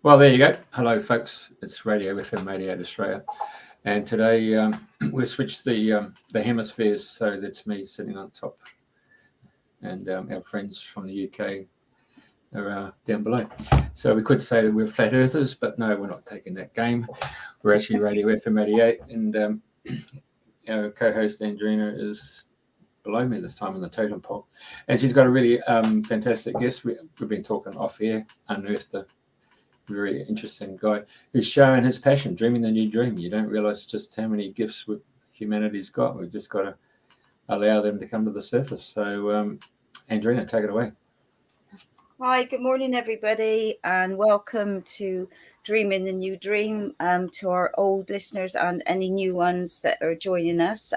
Well, there you go. Hello, folks. It's Radio FM 88 Australia, and today we switched the hemispheres. So that's me sitting on top, and our friends from the UK are down below. So we could say that we're flat earthers, but no, we're not taking that game. We're actually Radio FM 88, and our co-host Andrena is below me this time on the totem pole, and she's got a really fantastic guest. We've been talking off air, unearthed a very interesting guy who's showing his passion, dreaming the new dream. You don't realize just how many gifts humanity's got. We've just got to allow them to come to the surface. So, Andrena, take it away. Hi, good morning, everybody, and welcome to Dreaming the New Dream, to our old listeners and any new ones that are joining us.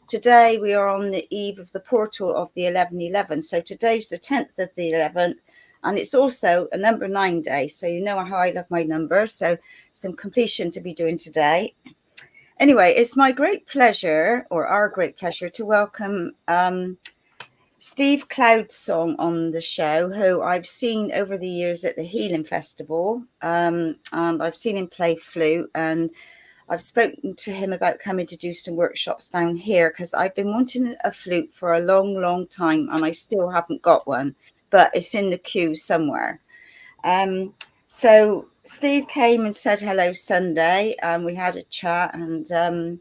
Today, we are on the eve of the portal of the 11/11. So today's the 10th of the 11th, and it's also a number 9 day. So you know how I love my numbers. So some completion to be doing today. Anyway, it's my great pleasure, or our great pleasure, to welcome Steve Cloudsong on the show, who I've seen over the years at the Healing Festival, and I've seen him play flute, and I've spoken to him about coming to do some workshops down here because I've been wanting a flute for a long, long time, and I still haven't got one, but it's in the queue somewhere. So Steve came and said hello Sunday, and we had a chat, and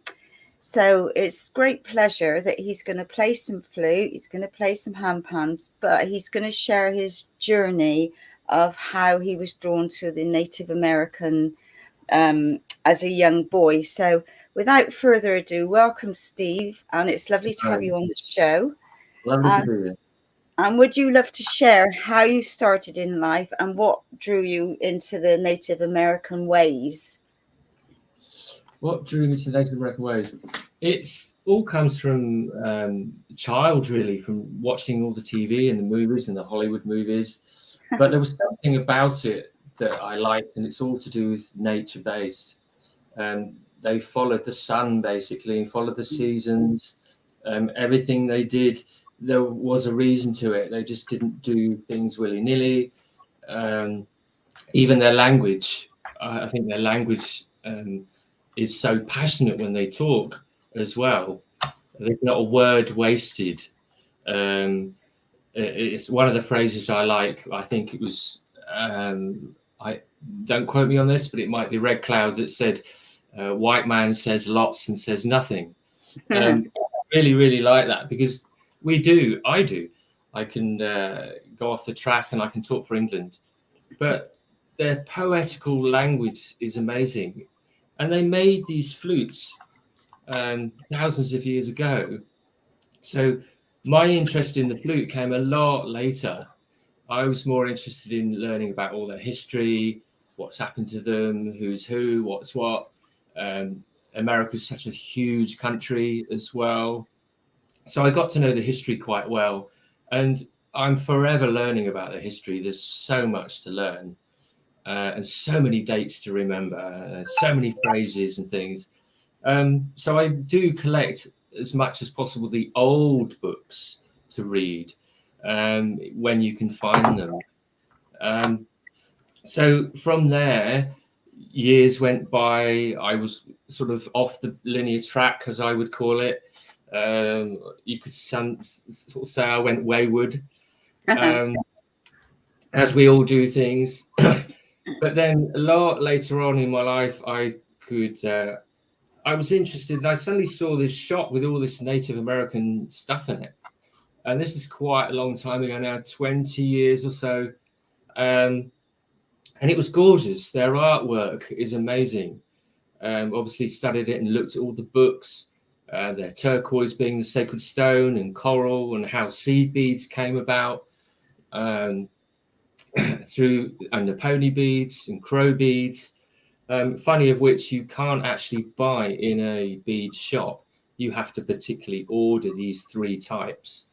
so it's great pleasure that he's going to play some flute, he's going to play some handpans, but he's going to share his journey of how he was drawn to the Native American as a young boy. So without further ado, welcome, Steve, and it's lovely to have you on the show. Lovely to be here. And would you love to share how you started in life and what drew you into the Native American ways? What drew me to Native American ways? It's all comes from child, really, from watching all the TV and the movies and the Hollywood movies. But there was something about it that I liked, and it's all to do with nature-based. They followed the sun, basically, and followed the seasons. Everything they did, there was a reason to it. They just didn't do things willy-nilly. Even their language, I think their language is so passionate when they talk as well. There's not a word wasted. It's one of the phrases I like. I think it was, I don't quote me on this, but it might be Red Cloud that said, white man says lots and says nothing. I really, really like that because I do. I can go off the track and I can talk for England, but their poetical language is amazing. And they made these flutes thousands of years ago. So my interest in the flute came a lot later. I was more interested in learning about all their history, what's happened to them, who's who, what's what. America's such a huge country as well. So I got to know the history quite well. And I'm forever learning about the history. There's so much to learn. And so many dates to remember, so many phrases and things. So I do collect as much as possible the old books to read when you can find them. So from there, years went by. I was sort of off the linear track, as I would call it. You could sort of say I went wayward, as we all do things. But then a lot later on in my life, I was interested, and I suddenly saw this shop with all this Native American stuff in it. And this is quite a long time ago now, 20 years or so. And it was gorgeous. Their artwork is amazing. Obviously studied it and looked at all the books, their turquoise being the sacred stone and coral and how seed beads came about. And the pony beads and crow beads, funny of which you can't actually buy in a bead shop. You have to particularly order these 3 types.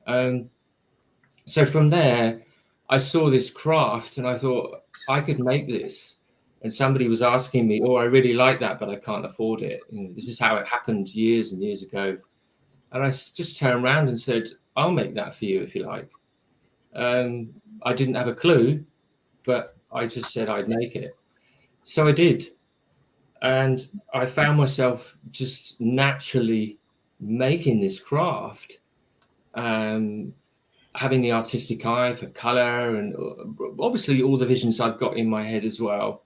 So from there, I saw this craft and I thought I could make this. And somebody was asking me, oh, I really like that, but I can't afford it. And this is how it happened years and years ago. And I just turned around and said, I'll make that for you if you like. I didn't have a clue, but I just said I'd make it. So I did. And I found myself just naturally making this craft, having the artistic eye for color, and obviously all the visions I've got in my head as well.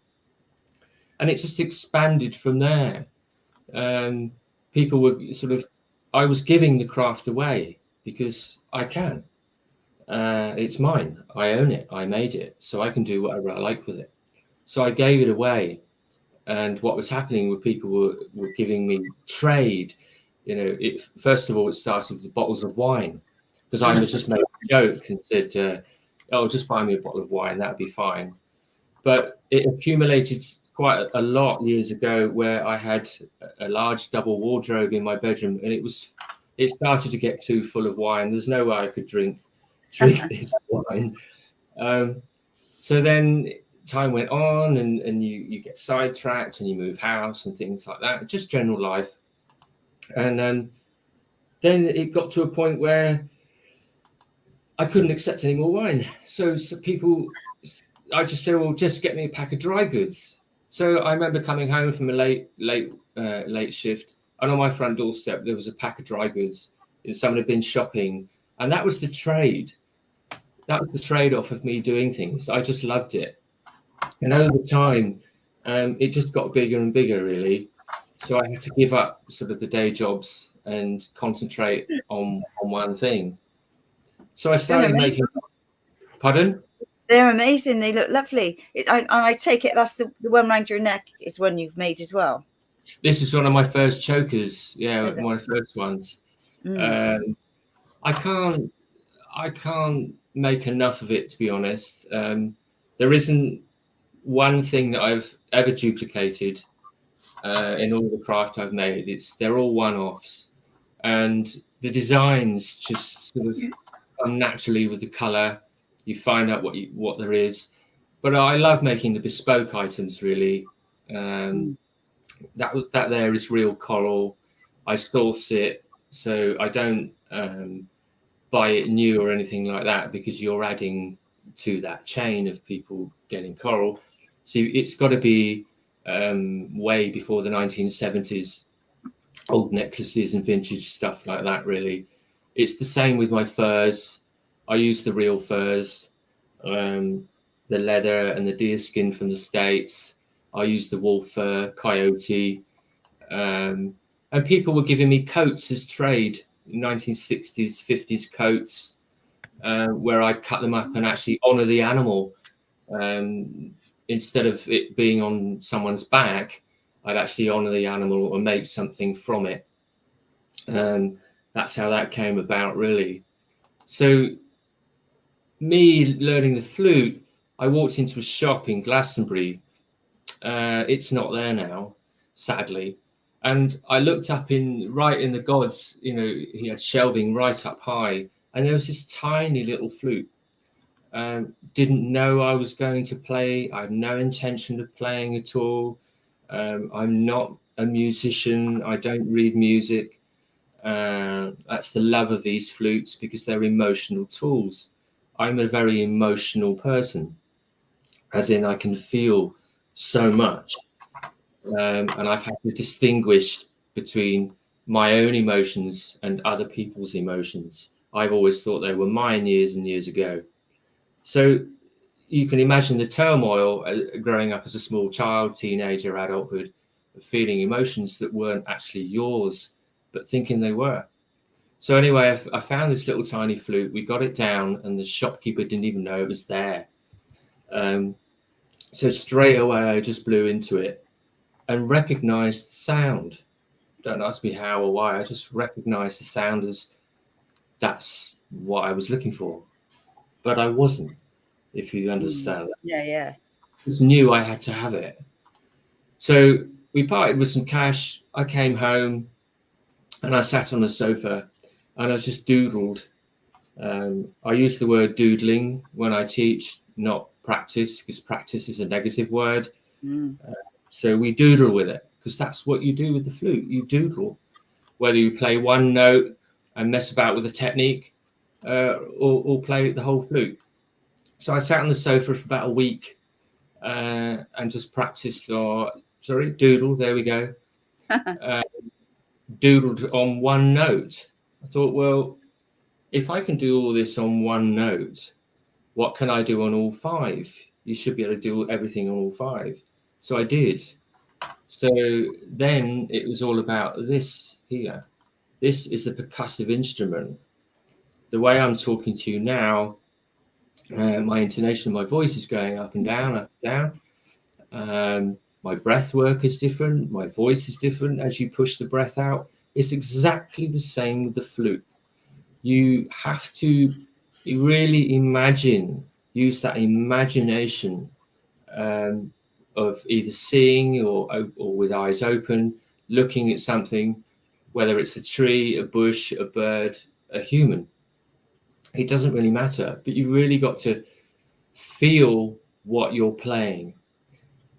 And it just expanded from there. People were I was giving the craft away because I can. It's mine. I own it. I made it. So I can do whatever I like with it. So I gave it away. And what was happening with people were giving me trade. First of all, it started with the bottles of wine, because I just made a joke and said, oh, just buy me a bottle of wine. That'd be fine. But it accumulated quite a lot years ago, where I had a large double wardrobe in my bedroom, and it started to get too full of wine. There's no way I could drink this wine. So then time went on, and you get sidetracked, and you move house and things like that, just general life. And then it got to a point where I couldn't accept any more wine. So I just said, well, just get me a pack of dry goods. So I remember coming home from a late shift, and on my front doorstep there was a pack of dry goods, and someone had been shopping, and that was the trade. That was the trade-off of me doing things. I just loved it, and over time, it just got bigger and bigger, really. So I had to give up sort of the day jobs and concentrate on one thing. So I started making. Pardon? They're amazing. They look lovely. I take it that's the one around your neck is one you've made as well. This is one of my first chokers. Yeah, one of the first ones. I can't make enough of it, to be honest. There isn't one thing that I've ever duplicated in all the craft I've made. They're all one-offs, and the designs just sort of come naturally with the color. You find out what there is, but I love making the bespoke items, really. That there is real coral. I source it, so I don't buy it new or anything like that, because you're adding to that chain of people getting coral. So it's got to be way before the 1970s, old necklaces and vintage stuff like that, really. It's the same with my furs. I use the real furs, the leather and the deer skin from the States. I use the wolf fur, coyote. And people were giving me coats as trade, 1960s, 50s coats, where I cut them up and actually honor the animal. Instead of it being on someone's back, I'd actually honor the animal or make something from it. That's how that came about, really. So me learning the flute, I walked into a shop in Glastonbury. It's not there now, sadly. And I looked up right in the gods, he had shelving right up high, and there was this tiny little flute. Didn't know I was going to play. I had no intention of playing at all. I'm not a musician. I don't read music. That's the love of these flutes, because they're emotional tools. I'm a very emotional person, as in I can feel so much. And I've had to distinguish between my own emotions and other people's emotions. I've always thought they were mine years and years ago. So you can imagine the turmoil growing up as a small child, teenager, adulthood, feeling emotions that weren't actually yours, but thinking they were. So anyway, I found this little tiny flute. We got it down, and the shopkeeper didn't even know it was there. So straight away, I just blew into it and recognized the sound. Don't ask me how or why. I just recognized the sound as that's what I was looking for. But I wasn't, if you understand that. Yeah. I just knew I had to have it. So we parted with some cash. I came home and I sat on the sofa and I just doodled. I use the word doodling when I teach, not practice, because practice is a negative word. So we doodle with it, because that's what you do with the flute. You doodle, whether you play one note and mess about with the technique, or play the whole flute. So I sat on the sofa for about a week, and just practiced, or sorry, doodle. There we go. Doodled on one note. I thought, well, if I can do all this on one note, what can I do on all five? You should be able to do everything on all five. So I did. So then it was all about this here. This is a percussive instrument. The way I'm talking to you now, my intonation, my voice is going up and down, up and down. My breath work is different. My voice is different as you push the breath out. It's exactly the same with the flute. You have to really imagine, use that imagination of either seeing or with eyes open, looking at something, whether it's a tree, a bush, a bird, a human. It doesn't really matter, but you've really got to feel what you're playing.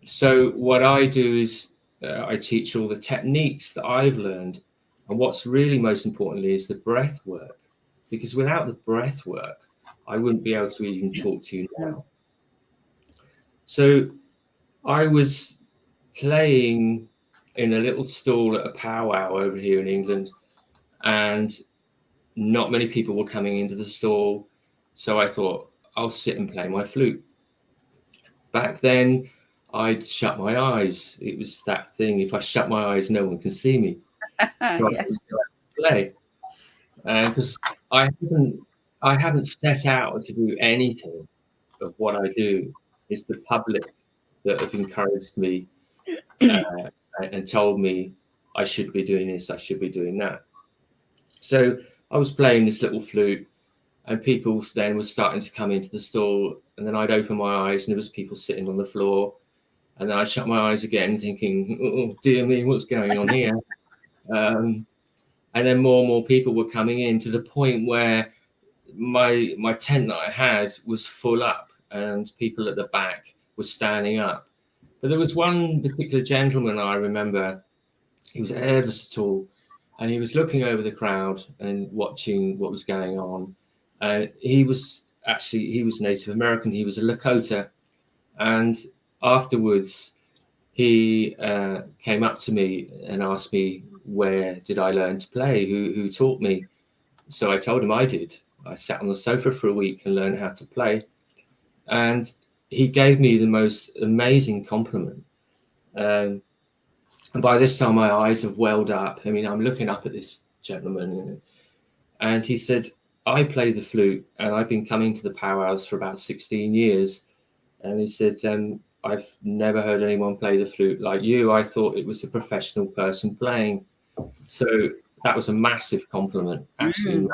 So what I do is I teach all the techniques that I've learned. And what's really most importantly is the breath work, because without the breath work, I wouldn't be able to even talk to you now. So I was playing in a little stall at a powwow over here in England, and not many people were coming into the stall. So I thought, I'll sit and play my flute. Back then, I'd shut my eyes. It was that thing. If I shut my eyes, no one can see me. So Yeah. I play. Because I haven't set out to do anything of what I do. It's the public that have encouraged me and told me I should be doing this, I should be doing that. So I was playing this little flute, and people then were starting to come into the stall, and then I'd open my eyes and there was people sitting on the floor, and then I shut my eyes again thinking, oh dear me, what's going on here? And then more and more people were coming in, to the point where my tent that I had was full up and people at the back were standing up. But there was one particular gentleman I remember, he was ever so tall, and he was looking over the crowd and watching what was going on. And he was Native American. He was a Lakota. And afterwards, he came up to me and asked me, where did I learn to play? Who taught me? So I told him I did. I sat on the sofa for a week and learned how to play. And he gave me the most amazing compliment. And by this time, my eyes have welled up. I mean, I'm looking up at this gentleman, and he said, I play the flute, and I've been coming to the powwows for about 16 years. And he said, I've never heard anyone play the flute like you. I thought it was a professional person playing. So that was a massive compliment. Absolutely.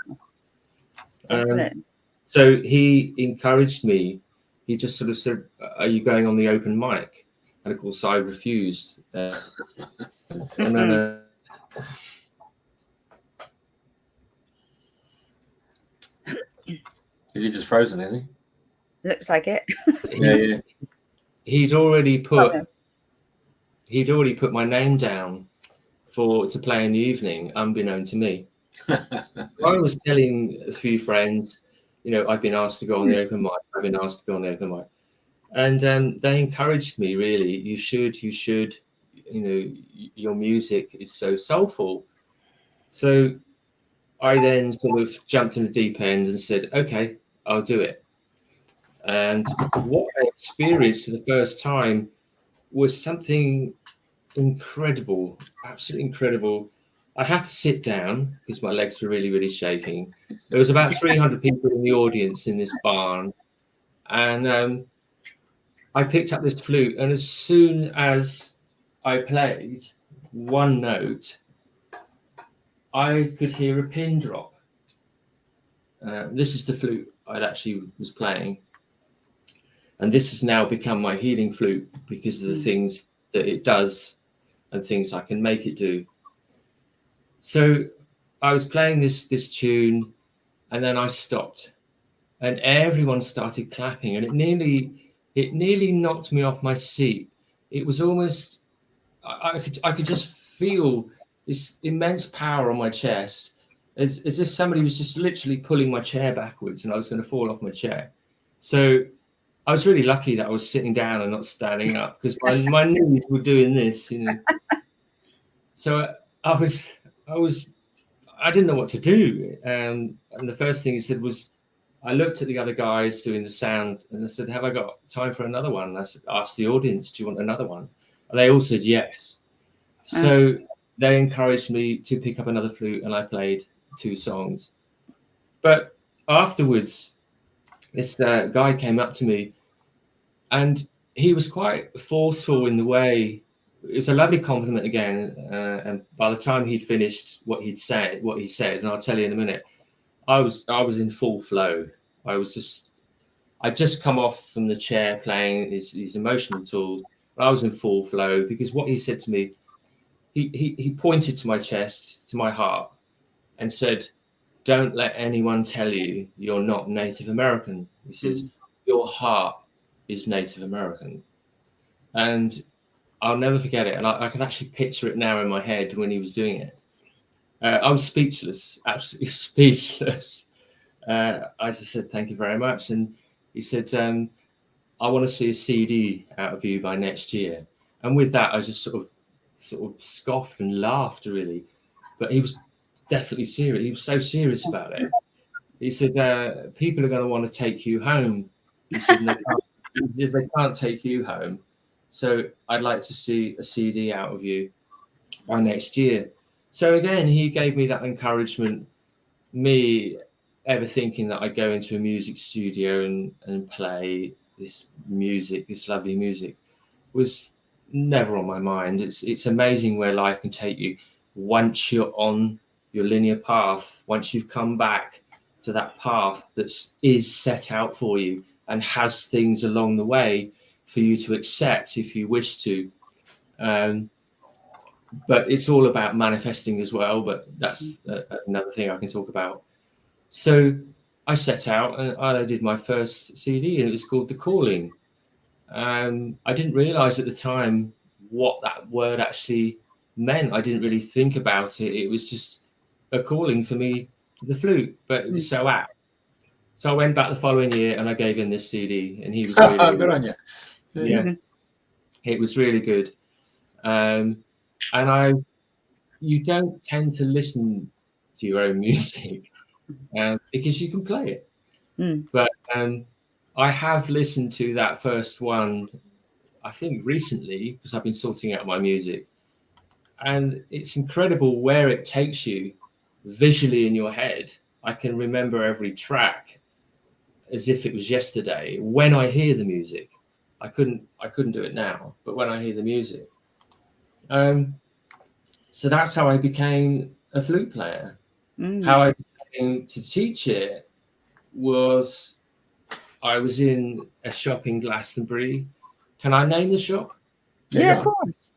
So he encouraged me. He just sort of said, are you going on the open mic? And of course, I refused. No. Is he just frozen, is he? Looks like it. Yeah. He'd already put my name down to play in the evening, unbeknown to me. I was telling a few friends, I've been asked to go on the open mic. And they encouraged me, really. You should, your music is so soulful. So I then sort of jumped in the deep end and said, okay, I'll do it. And what I experienced for the first time was something incredible, absolutely incredible. I had to sit down because my legs were really, really shaking. There was about 300 people in the audience in this barn. And I picked up this flute, and as soon as I played one note, I could hear a pin drop. This is the flute I actually was playing. And this has now become my healing flute because of the things that it does and things I can make it do. So I was playing this tune, and then I stopped, and everyone started clapping, and it nearly knocked me off my seat. It was almost, I could just feel this immense power on my chest, as if somebody was just literally pulling my chair backwards and I was going to fall off my chair. So I was really lucky that I was sitting down and not standing up, because my knees were doing this, you know. So I didn't know what to do. And the first thing he said was, I looked at the other guys doing the sound and I said, have I got time for another one? And I asked the audience, do you want another one? And they all said yes. So they encouraged me to pick up another flute, and I played 2 songs. But afterwards, this guy came up to me, and he was quite forceful in the way. It was a lovely compliment again. And by the time he'd finished what he said, and I'll tell you in a minute, I was in full flow. I'd just come off from the chair playing his emotional tools. I was in full flow, because what he said to me, he pointed to my chest, to my heart, and said, don't let anyone tell you you're not Native American. He says, your heart is Native American. And I'll never forget it. And I can actually picture it now in my head when he was doing it. I was speechless, absolutely speechless. I just said, thank you very much. And he said, I want to see a CD out of you by next year. And with that, I just sort of scoffed and laughed, really. But he was definitely serious. He was so serious about it. He said, people are going to want to take you home. He said, they can't take you home. So I'd like to see a CD out of you by next year. So again, he gave me that encouragement. Me ever thinking that I'd go into a music studio and play this music, this lovely music, was never on my mind. It's amazing where life can take you once you're on your linear path, once you've come back to that path that is set out for you and has things along the way for you to accept if you wish to. But it's all about manifesting as well, but that's another thing I can talk about. So I set out and I did my first CD, and it was called The Calling. I didn't realize at the time what that word actually meant. I didn't really think about it. It was just a calling for me to the flute, but it was so apt. So I went back the following year and I gave him this CD, and he was really good on you. Yeah, it was really good. And you don't tend to listen to your own music because you can play it. But I have listened to that first one, I think recently, because I've been sorting out my music, and it's incredible where it takes you visually in your head. I can remember every track as if it was yesterday when I hear the music. I couldn't do it now, but when I hear the music. So that's how I became a flute player. How I became to teach it was, I was in a shop in Glastonbury. Can I name the shop? Yeah, of course.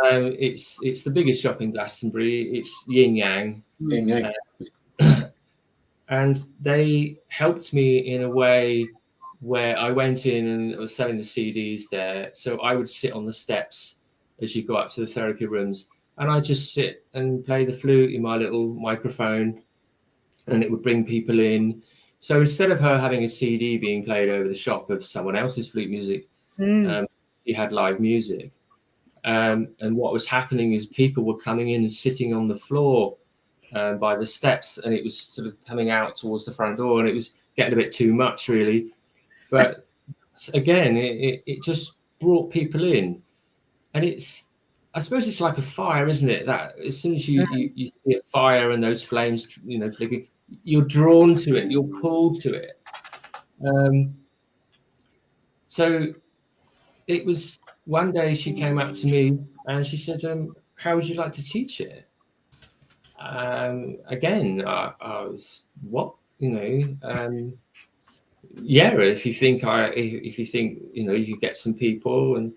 It's the biggest shop in Glastonbury. It's Yin Yang. Yin Yang. And they helped me in a way where I went in and I was selling the CDs there. So I would sit on the steps as you go up to the therapy rooms, and I just sit and play the flute in my little microphone, and it would bring people in. So instead of her having a CD being played over the shop of someone else's flute music, she had live music. And what was happening is people were coming in and sitting on the floor by the steps, and it was sort of coming out towards the front door, and it was getting a bit too much, really. But again, it just brought people in. And I suppose it's like a fire, isn't it? That as soon as you see a fire and those flames, flickering, you're drawn to it, you're pulled to it. So it was one day she came up to me and she said, how would you like to teach it? Again, I was, what? Yeah, if you think you could get some people. And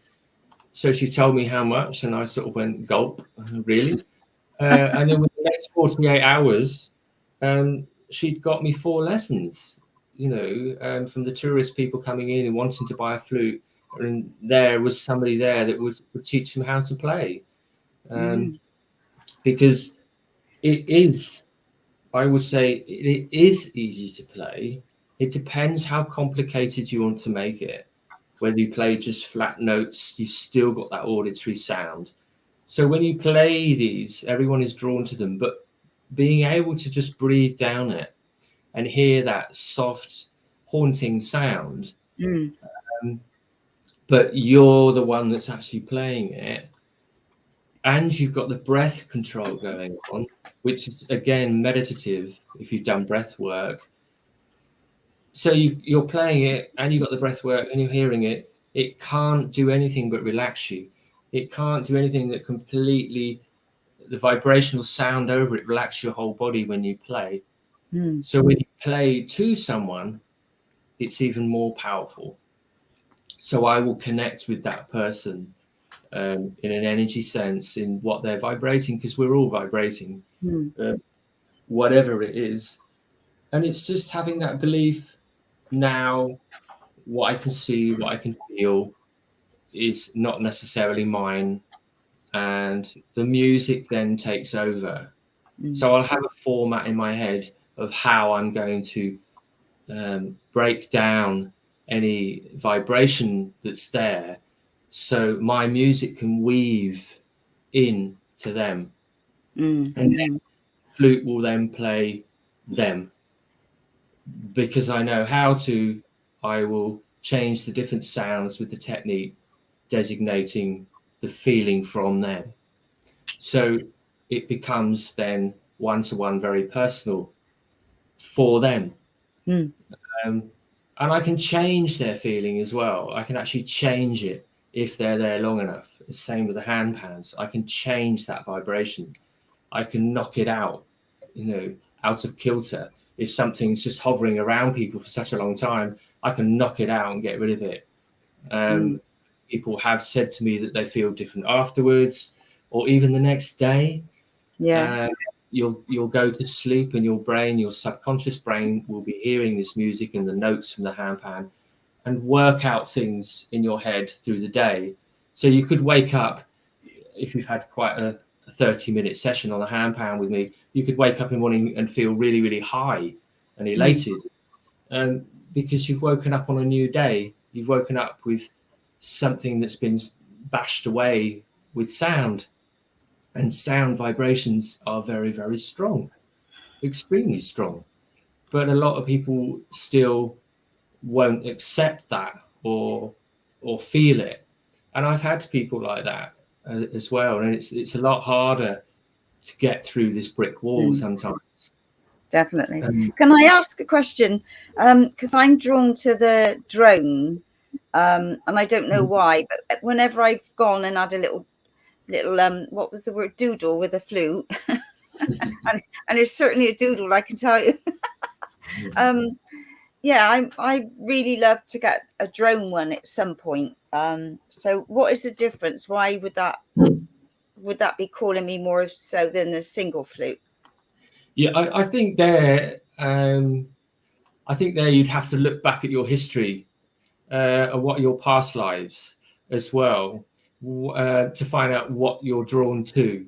so she told me how much, and I sort of went, gulp, really? And then within the next 48 hours, she'd got me 4 lessons, from the tourist people coming in and wanting to buy a flute. And there was somebody there that would teach them how to play. Because it is, I would say, it is easy to play. It depends how complicated you want to make it. Whether you play just flat notes, you've still got that auditory sound. So when you play these, everyone is drawn to them, but being able to just breathe down it and hear that soft, haunting sound, but you're the one that's actually playing it, and you've got the breath control going on, which is, again, meditative if you've done breath work. So you're playing it and you've got the breath work and you're hearing it. It can't do anything but relax you. It can't do anything that completely, the vibrational sound over it, relax your whole body when you play. So when you play to someone, it's even more powerful. So I will connect with that person in an energy sense, in what they're vibrating, because we're all vibrating, whatever it is. And it's just having that belief now, what I can see, what I can feel is not necessarily mine. And the music then takes over. So I'll have a format in my head of how I'm going to break down any vibration that's there, so my music can weave in to them. And then flute will then play them. Because I know how to, I will change the different sounds with the technique, designating the feeling from them. So it becomes then one-to-one, very personal for them. And I can change their feeling as well. I can actually change it if they're there long enough. The same with the handpans. I can change that vibration. I can knock it out, out of kilter. If something's just hovering around people for such a long time, I can knock it out and get rid of it. People have said to me that they feel different afterwards, or even the next day. You'll go to sleep and your subconscious brain will be hearing this music and the notes from the handpan and work out things in your head through the day. So you could wake up, if you've had quite a 30-minute session on the handpan with me, you could wake up in the morning and feel really, really high and elated. Because you've woken up on a new day. You've woken up with something that's been bashed away with sound. And sound vibrations are very, very strong, extremely strong. But a lot of people still won't accept that or feel it. And I've had people like that as well. And it's a lot harder to get through this brick wall sometimes. Definitely. Can I ask a question? Because I'm drawn to the drone, and I don't know why, but whenever I've gone and had a little what was the word, doodle with a flute, and it's certainly a doodle, I can tell you. I really love to get a drone one at some point. So what is the difference? Why would that be calling me more so than a single flute? I think there you'd have to look back at your history and what your past lives as well, to find out what you're drawn to.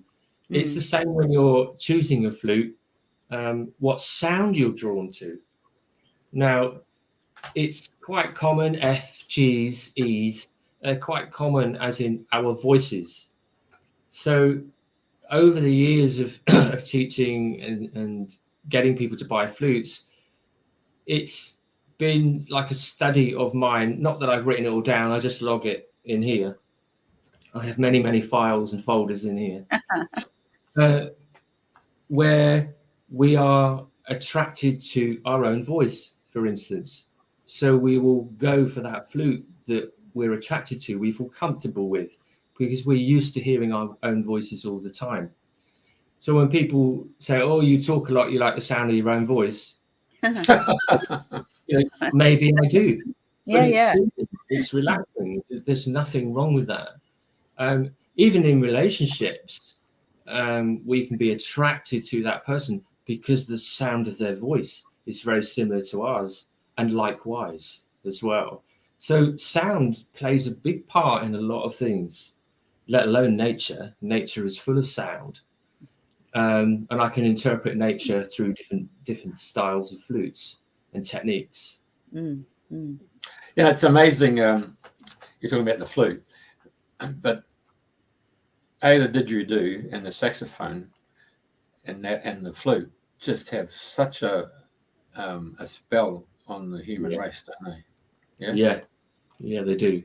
It's the same when you're choosing a flute, what sound you're drawn to. Now, it's quite common, F, G's, E's, quite common as in our voices. So over the years of teaching and getting people to buy flutes, it's been like a study of mine. Not that I've written it all down, I just log it in here. I have many, many files and folders in here where we are attracted to our own voice, for instance. So we will go for that flute that we're attracted to, we feel comfortable with, because we're used to hearing our own voices all the time. So when people say, "Oh, you talk a lot, you like the sound of your own voice," maybe I do. But it's relaxing. There's nothing wrong with that. Even in relationships, we can be attracted to that person because the sound of their voice is very similar to ours, and likewise as well. So sound plays a big part in a lot of things, let alone nature. Nature is full of sound. And I can interpret nature through different styles of flutes and techniques. Mm. Yeah, it's amazing. You're talking about the flute, but the didgeridoo and the saxophone and the flute just have such a spell on the human race, don't they? Yeah, they do.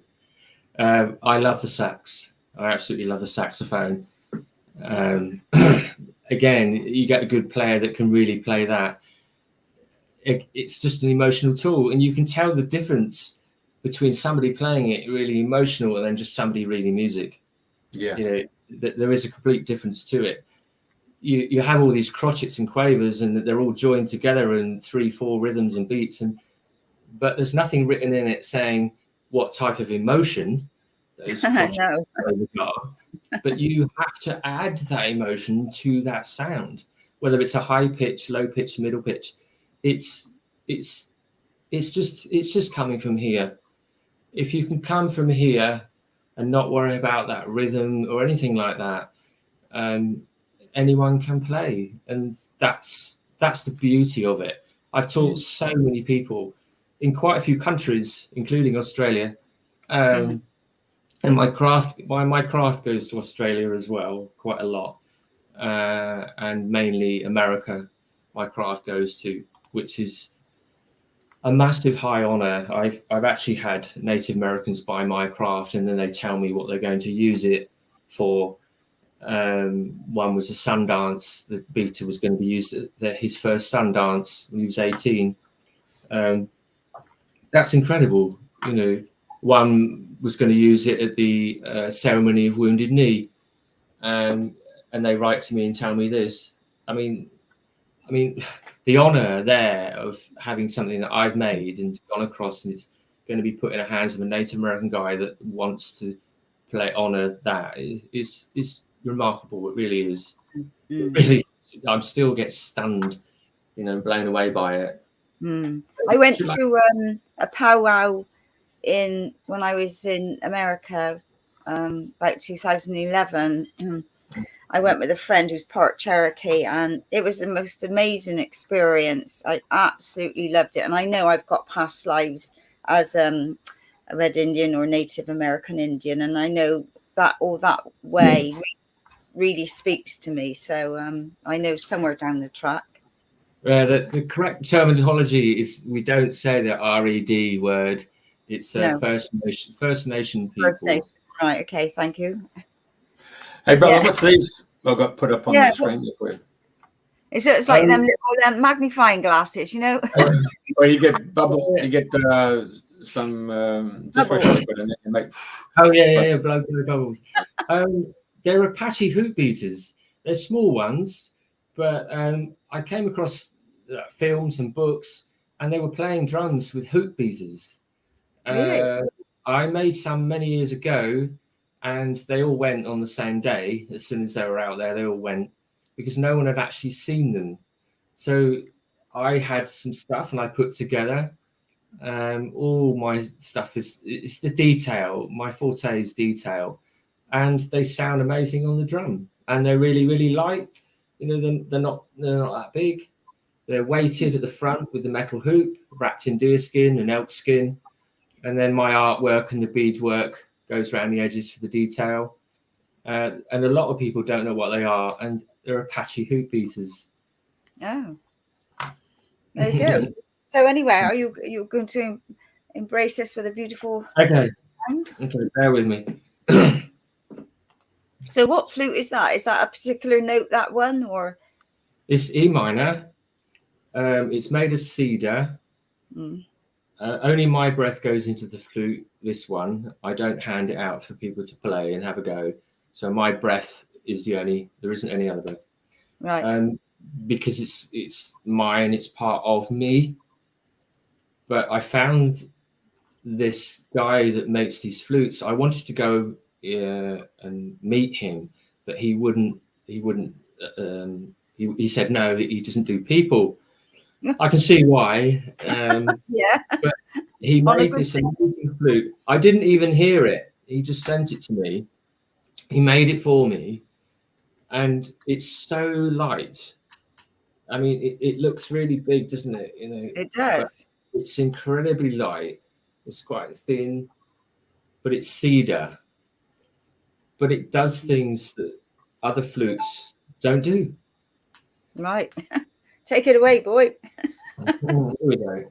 I love the sax. I absolutely love the saxophone. Again, you get a good player that can really play that. It's just an emotional tool, and you can tell the difference between somebody playing it really emotional and then just somebody reading music. Yeah. There is a complete difference to it. You have all these crotchets and quavers, and they're all joined together in 3-4 rhythms and beats, but there's nothing written in it saying what type of emotion those crotchets and quavers are. But you have to add that emotion to that sound, whether it's a high pitch, low pitch, middle pitch. It's just coming from here. If you can come from here and not worry about that rhythm or anything like that, anyone can play, and that's the beauty of it. I've taught so many people in quite a few countries, including Australia, and my craft goes to Australia as well, quite a lot, and mainly America. My craft goes to, which is a massive high honor. I've actually had Native Americans buy my craft, and then they tell me what they're going to use it for. One was a sun dance. The beater was going to be used at his first sun dance when he was 18. That's incredible. One was going to use it at the ceremony of Wounded Knee, and they write to me and tell me this. I mean, the honor there of having something that I've made and gone across, and it's going to be put in the hands of a Native American guy that wants to honor that is remarkable. It really is. Really, I still get stunned, blown away by it. I went to a powwow when I was in America about 2011. I went with a friend who's part Cherokee, and it was the most amazing experience. I absolutely loved it. And I know I've got past lives as a Red Indian or Native American Indian, and I know that all that way really speaks to me. So I know somewhere down the track. The correct terminology is, we don't say the RED word. It's First Nation people. First Nation. Right. Okay. Thank you. Hey, brother, what's these I've got put up on the screen for you? It's like them little magnifying glasses, Well, you get bubble. You get some dishwasher liquid in it and make. Oh yeah, blow bubbles. They're Apache hoop beaters. They're small ones, but I came across films and books, and they were playing drums with hoop beaters. Really? I made some many years ago, and they all went on the same day. As soon as they were out there, they all went, because no one had actually seen them. So I had some stuff, and I put together. All my stuff it's the detail. My forte is detail, and they sound amazing on the drum, and they're really, really light. They're not that big. They're weighted at the front with the metal hoop, wrapped in deer skin and elk skin, and then my artwork and the beadwork goes around the edges for the detail. And a lot of people don't know what they are, and they're Apache hoop beaters. Oh, there you go. So anyway, are you going to embrace this with a beautiful Okay, sound? okay, bear with me. So what flute is that? Is that a particular note, that one, or? It's E minor. It's made of cedar. Only my breath goes into the flute, this one. I don't hand it out for people to play and have a go. So my breath is there isn't any other breath. Right. Because it's mine, it's part of me. But I found this guy that makes these flutes. I wanted to go and meet him, but he wouldn't. He said no, he doesn't do people. I can see why. Yeah. But he made this amazing flute. I didn't even hear it. He just sent it to me. He made it for me, and it's so light. I mean, it looks really big, doesn't it? It does. It's incredibly light. It's quite thin, but it's cedar. But it does things that other flutes don't do. Right. Take it away, boy. Oh, here we go.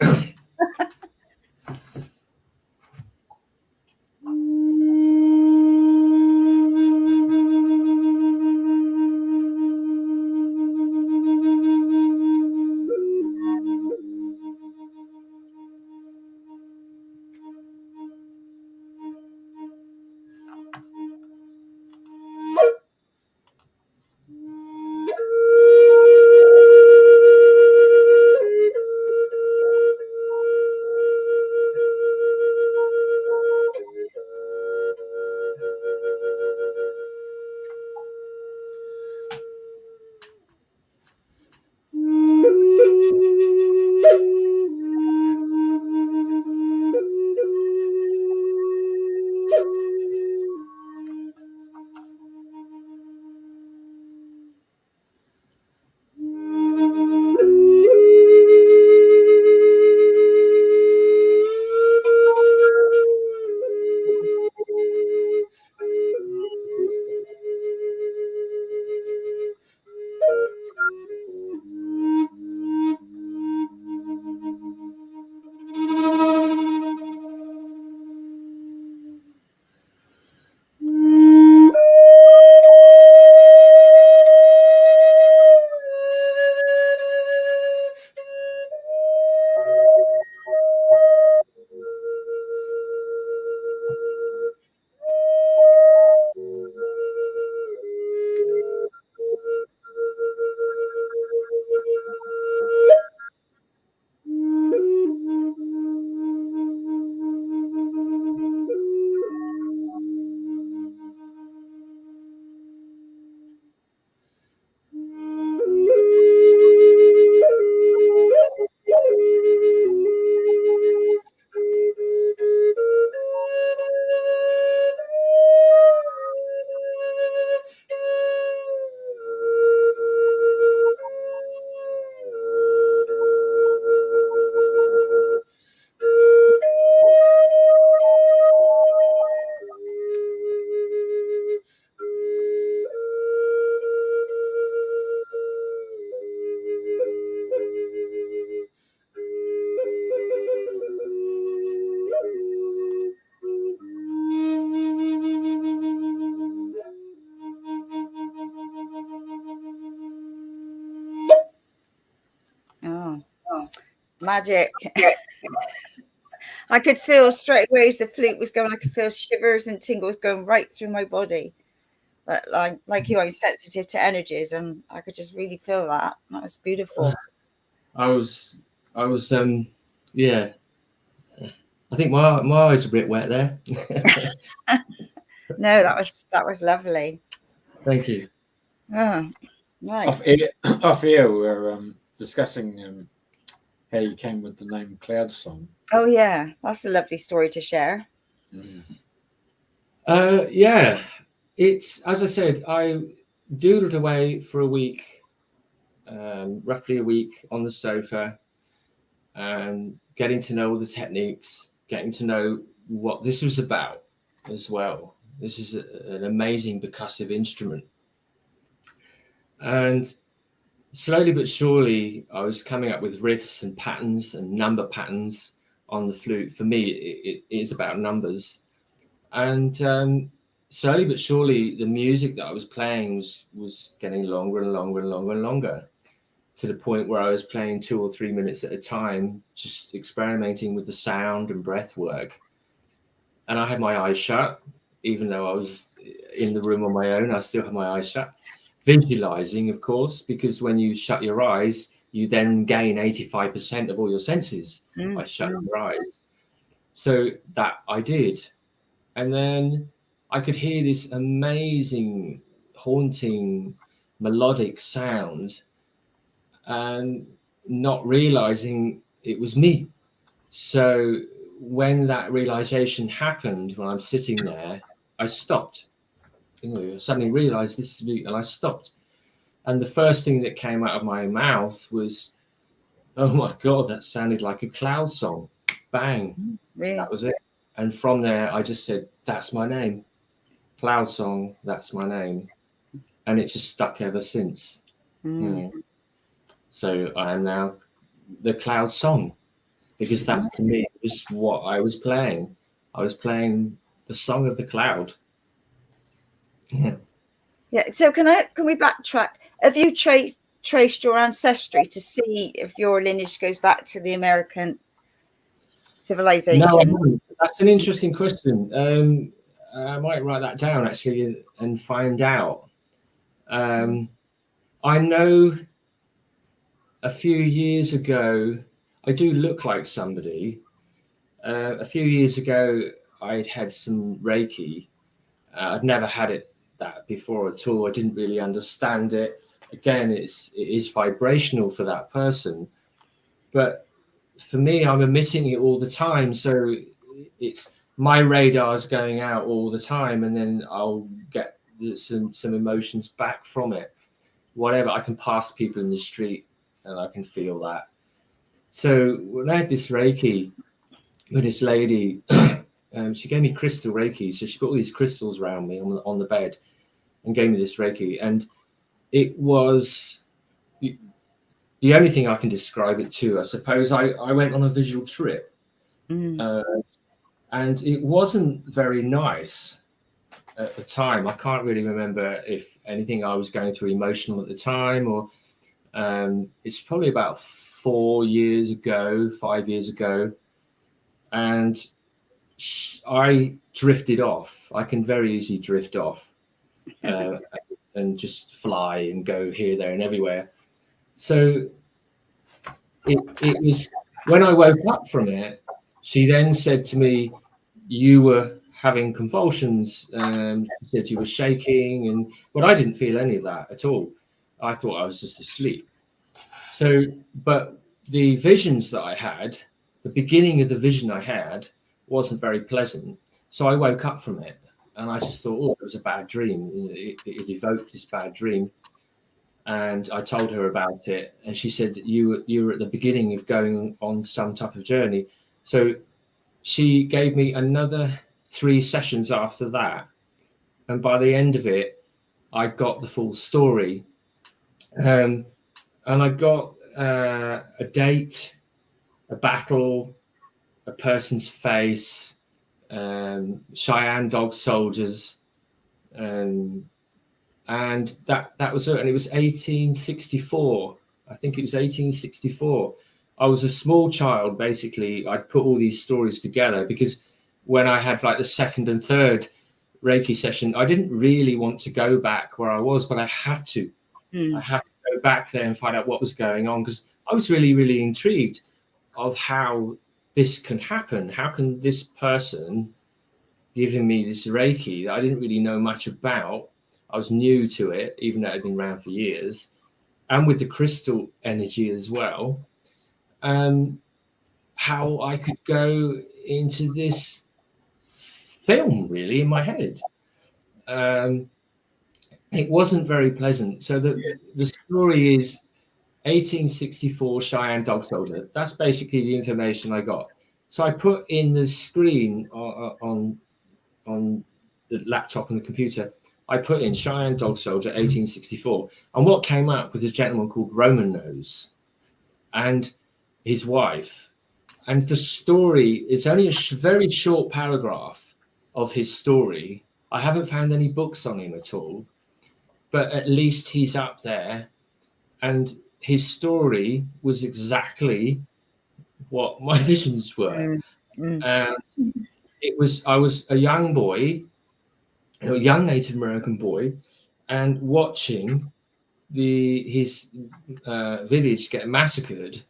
Oh, magic. I could feel straight away as the flute was going, I could feel shivers and tingles going right through my body. But like you, I'm sensitive to energies, and I could just really feel that. That was beautiful. I was, yeah. I think my eyes are a bit wet there. No, that was lovely. Thank you. Oh, right. Off air, we're discussing how you came with the name Cloudsong. Oh yeah, that's a lovely story to share. Mm. Yeah, it's, as I said, I doodled away for a week, roughly a week on the sofa, and getting to know all the techniques, getting to know what this was about as well. This is an amazing percussive instrument. And slowly but surely, I was coming up with riffs and patterns and number patterns on the flute. For me, it is about numbers. And slowly but surely, the music that I was playing was getting longer and longer and longer and longer, to the point where I was playing 2 or 3 minutes at a time, just experimenting with the sound and breath work. And I had my eyes shut, even though I was in the room on my own. I still had my eyes shut, visualizing, of course, because when you shut your eyes, you then gain 85% of all your senses by shutting your eyes. So that I did. And then I could hear this amazing, haunting, melodic sound, and not realizing it was me. So when that realization happened, when I'm sitting there, I stopped. I suddenly realized this is me, and I stopped. And the first thing that came out of my mouth was oh my God, that sounded like a Cloudsong. Bang. Really? That was it. And from there, I just said, that's my name. Cloudsong, that's my name. And it just stuck ever since. So I am now the Cloudsong, because that to me was what I was playing. I was playing the song of the cloud. Yeah. So can we backtrack? Have you traced your ancestry to see if your lineage goes back to the American civilization? No, I haven't. That's an interesting question. I might write that down actually and find out. I know a few years ago, I do look like somebody. A few years ago, I'd had some Reiki. I'd never had that before at all. I didn't really understand it. Again, it is vibrational for that person, but for me, I'm emitting it all the time. So it's my radar's going out all the time, and then I'll get some emotions back from it. Whatever, I can pass people in the street and I can feel that. So when I had this Reiki with this lady, she gave me crystal Reiki. So she put all these crystals around me on the bed and gave me this Reiki. And it was the only thing I can describe it to, I suppose. I went on a visual trip, and it wasn't very nice at the time. I can't really remember if anything I was going through emotional at the time, or it's probably about 5 years ago, and I drifted off. I can very easily drift off and just fly and go here, there, and everywhere. So it was when I woke up from it, she then said to me, you were having convulsions, and she said you were shaking, but I didn't feel any of that at all. I thought I was just asleep. So, but the visions that I had, the beginning of the vision I had wasn't very pleasant. So I woke up from it and I just thought, oh, it was a bad dream. It evoked this bad dream. And I told her about it, and she said you were at the beginning of going on some type of journey. So she gave me another 3 sessions after that, and by the end of it, I got the full story, and I got a date, a battle, a person's face, Cheyenne dog soldiers, and that was it. And it was 1864. I think it was 1864. I was a small child, basically. I'd put all these stories together because when I had like the second and third Reiki session, I didn't really want to go back where I was, but I had to. I had to go back there and find out what was going on, because I was really, really intrigued of how this can happen. How can this person giving me this Reiki that I didn't really know much about? I was new to it, even though it had been around for years, and with the crystal energy as well. How I could go into this film really in my head. It wasn't very pleasant. So the story is 1864 Cheyenne dog soldier. That's basically the information I got. So I put in the screen on the laptop and the computer, I put in Cheyenne dog soldier 1864. And what came up was a gentleman called Roman Nose and his wife. And the story, it's only a very short paragraph of his story. I haven't found any books on him at all, but at least he's up there. And his story was exactly what my visions were. And I was a young boy, a young Native American boy, and watching his village get massacred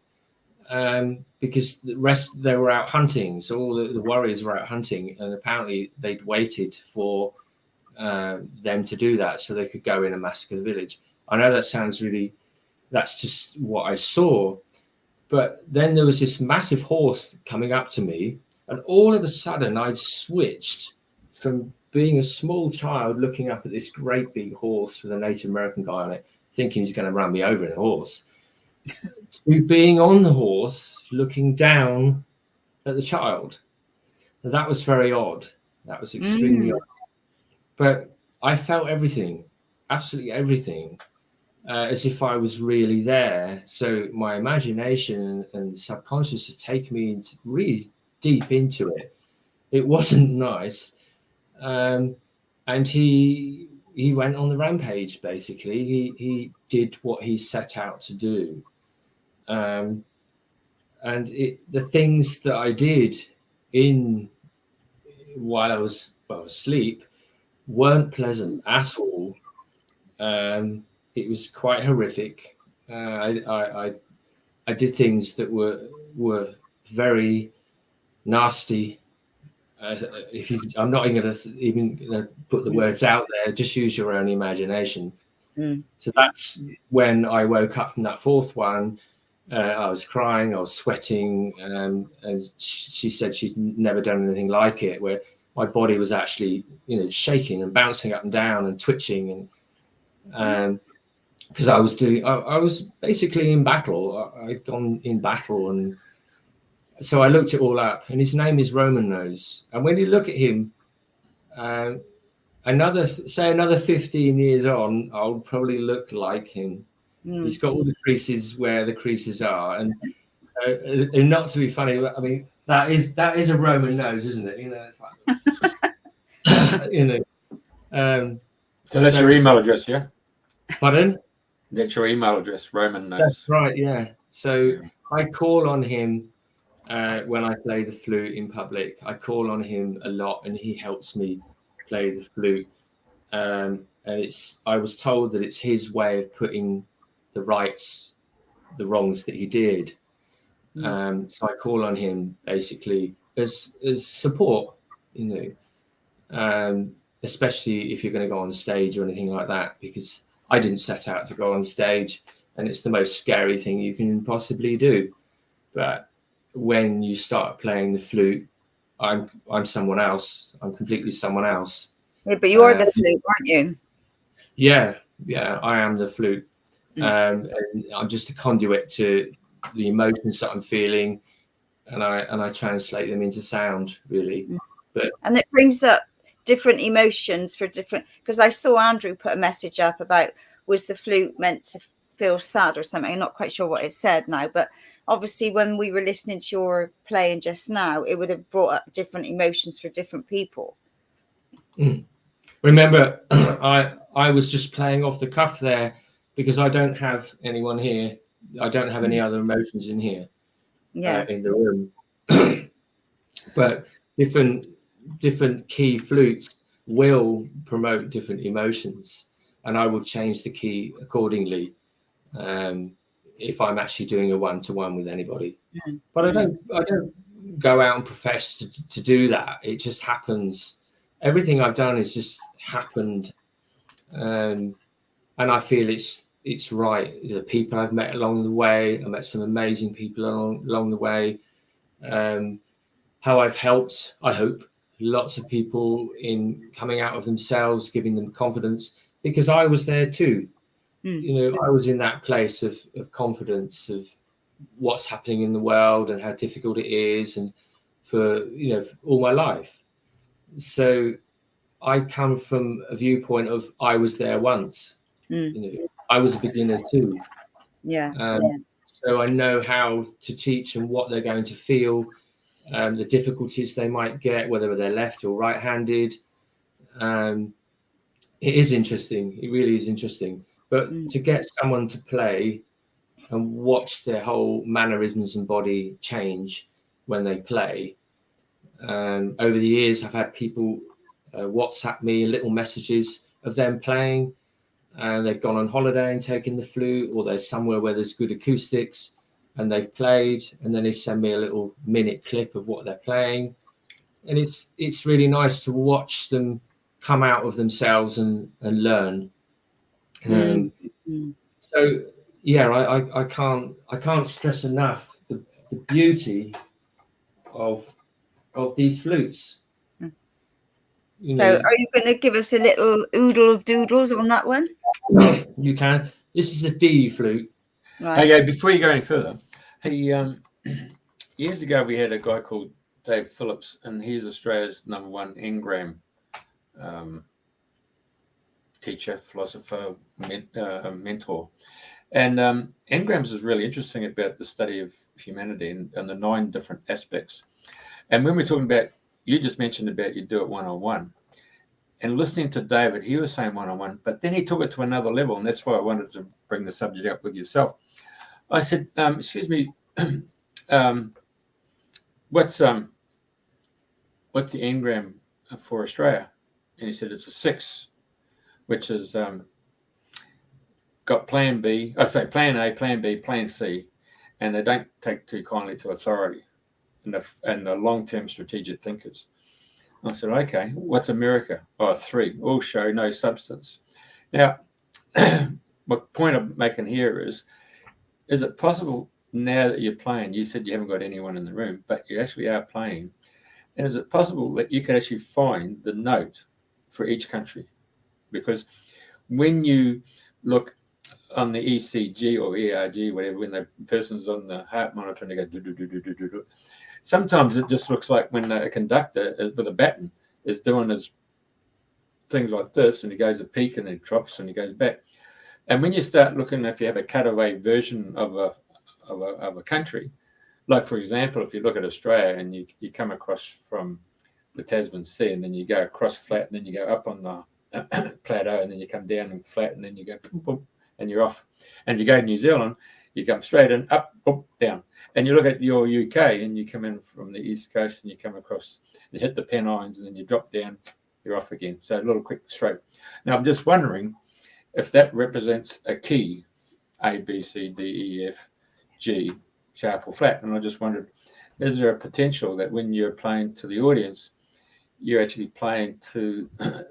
because the rest, they were out hunting. So all the warriors were out hunting, and apparently they'd waited for them to do that so they could go in and massacre the village. I know that sounds really, that's just what I saw. But then there was this massive horse coming up to me, and all of a sudden I'd switched from being a small child looking up at this great big horse with a Native American guy on it, thinking he's going to run me over in a horse. to being on the horse, looking down at the child. And that was very odd. That was extremely odd. But I felt everything, absolutely everything, as if I was really there. So my imagination and subconscious had taken me really deep into it. It wasn't nice. And he went on the rampage, basically. He did what he set out to do. And the things that I did while I was asleep weren't pleasant at all. It was quite horrific. I did things that were very nasty. I'm not even gonna put the words out there. Just use your own imagination. So that's when I woke up from that fourth one. I was crying, I was sweating, and she said she'd never done anything like it, where my body was actually, shaking and bouncing up and down and twitching, and because I was basically in battle. I'd gone in battle, and so I looked it all up, and his name is Roman Nose. And when you look at him, another 15 years on, I'll probably look like him. He's got all the creases where the creases are, and not to be funny, I mean that is a Roman nose, isn't it? It's like so that's your email address, yeah? Pardon? That's your email address, Roman Nose. That's right, yeah. So I call on him when I play the flute in public. I call on him a lot, and he helps me play the flute. And I was told that it's his way of putting the wrongs that he did. So I call on him basically as support, especially if you're going to go on stage or anything like that, because I didn't set out to go on stage, and it's the most scary thing you can possibly do. But when you start playing the flute, I'm someone else. I'm completely someone else. Yeah, but you're the flute, aren't you? Yeah, I am the flute. And I'm just a conduit to the emotions that I'm feeling, and I translate them into sound, really. And it brings up different emotions for different, because I saw Andrew put a message up about, was the flute meant to feel sad or something? I'm not quite sure what it said now, but obviously when we were listening to your playing just now, it would have brought up different emotions for different people. Remember, I was just playing off the cuff there, because I don't have anyone here. I don't have any other emotions in here, in the room. But different key flutes will promote different emotions, and I will change the key accordingly if I'm actually doing a one-to-one with anybody. But I don't go out and profess to do that. It just happens. Everything I've done has just happened, and I feel it's right. The people I've met along the way, I met some amazing people along the way. How I've helped, I hope, lots of people in coming out of themselves, giving them confidence, because I was there too. I was in that place of confidence of what's happening in the world and how difficult it is, and for all my life. So I come from a viewpoint of I was there once. I was a beginner too. So I know how to teach and what they're going to feel, the difficulties they might get, whether they're left or right-handed. It is interesting. It really is interesting. But to get someone to play and watch their whole mannerisms and body change when they play. Over the years, I've had people WhatsApp me little messages of them playing, and they've gone on holiday and taken the flute, or they're somewhere where there's good acoustics and they've played, and then they send me a little minute clip of what they're playing. And it's really nice to watch them come out of themselves and learn. So yeah, I can't stress enough the beauty of these flutes. So are you going to give us a little oodle of doodles on that one? You can. This is a D flute. Right. Okay, before you go any further, he years ago we had a guy called Dave Phillips, and he's Australia's #1 engram teacher, philosopher, mentor. And engrams is really interesting about the study of humanity and the 9 different aspects. And when we're talking about, you just mentioned about you do it one-on-one. And listening to David, he was saying one-on-one, but then he took it to another level, and that's why I wanted to bring the subject up with yourself. I said, excuse me, what's the engram for Australia? And he said it's a 6, which is got plan B. I say plan A, plan B, plan C, and they don't take too kindly to authority and the long-term strategic thinkers. I said, okay, what's America? Oh, 3, all show, no substance. Now, what point I'm making here is it possible now that you're playing, you said you haven't got anyone in the room, but you actually are playing, and is it possible that you can actually find the note for each country? Because when you look on the ECG or ERG, whatever, when the person's on the heart monitor and they go do do do do do do, sometimes it just looks like when a conductor with a baton is doing his things like this, and he goes a peak and he drops and he goes back. And when you start looking, if you have a cutaway version of a country, like for example, if you look at Australia and you come across from the Tasman Sea and then you go across flat and then you go up on the plateau and then you come down and flat and then you go boom, boom, and you're off. And you go to New Zealand, you come straight in, up, boom, down. And you look at your UK and you come in from the east coast and you come across, you hit the Pennines and then you drop down, you're off again. So a little quick stroke. Now I'm just wondering if that represents a key, A, B, C, D, E, F, G, sharp or flat. And I just wondered, is there a potential that when you're playing to the audience, you're actually playing to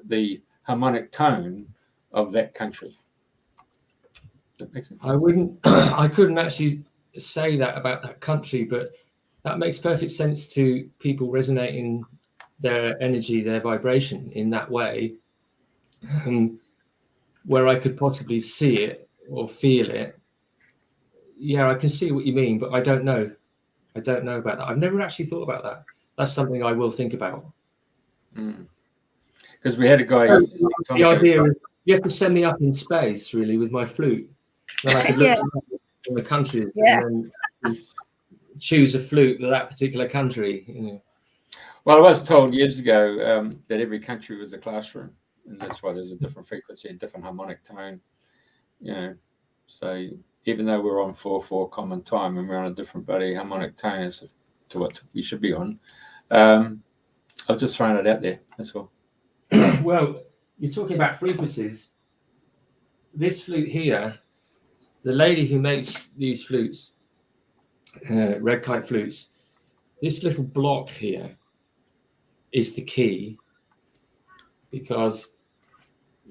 the harmonic tone of that country? That makes sense? I couldn't actually say that about that country, but that makes perfect sense to people resonating their energy, their vibration in that way, where I could possibly see it or feel it. Yeah, I can see what you mean, but I don't know. I don't know about that. I've never actually thought about that. That's something I will think about. Because we had a guy. The idea is you have to send me up in space, really, with my flute. Then I could look in the countries and then choose a flute for that particular country. You know. Well, I was told years ago that every country was a classroom, and that's why there's a different frequency and different harmonic tone. You know, so even though we're on 4/4 common time and we're on a different bloody harmonic tone as to what we should be on, I've just thrown it out there. That's all. Well, you're talking about frequencies. This flute here, the lady who makes these flutes, red kite flutes, this little block here is the key, because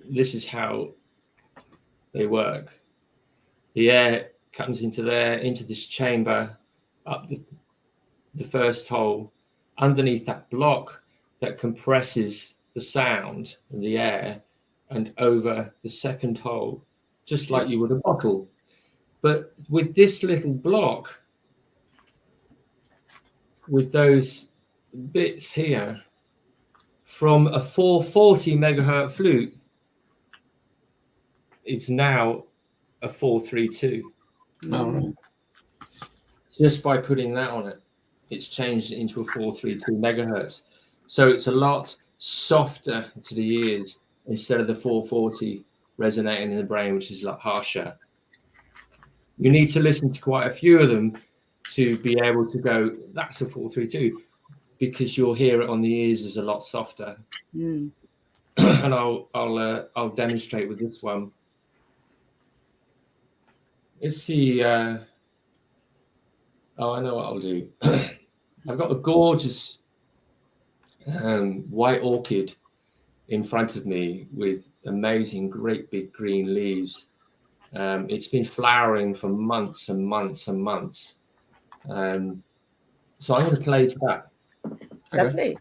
this is how they work. The air comes into this chamber, up the first hole, underneath that block that compresses the sound and the air, and over the second hole, just like you would a bottle. But with this little block, with those bits here, from a 440 megahertz flute, it's now a 432. Just by putting that on it, it's changed into a 432 megahertz. So it's a lot softer to the ears instead of the 440 resonating in the brain, which is a lot harsher. You need to listen to quite a few of them to be able to go, that's a 432, because you'll hear it on the ears as a lot softer. And I'll demonstrate with this one. Let's see. I know what I'll do. I've got a gorgeous white orchid in front of me with amazing, great big green leaves. It's been flowering for months and months and months. So I'm going to play to that. Lovely.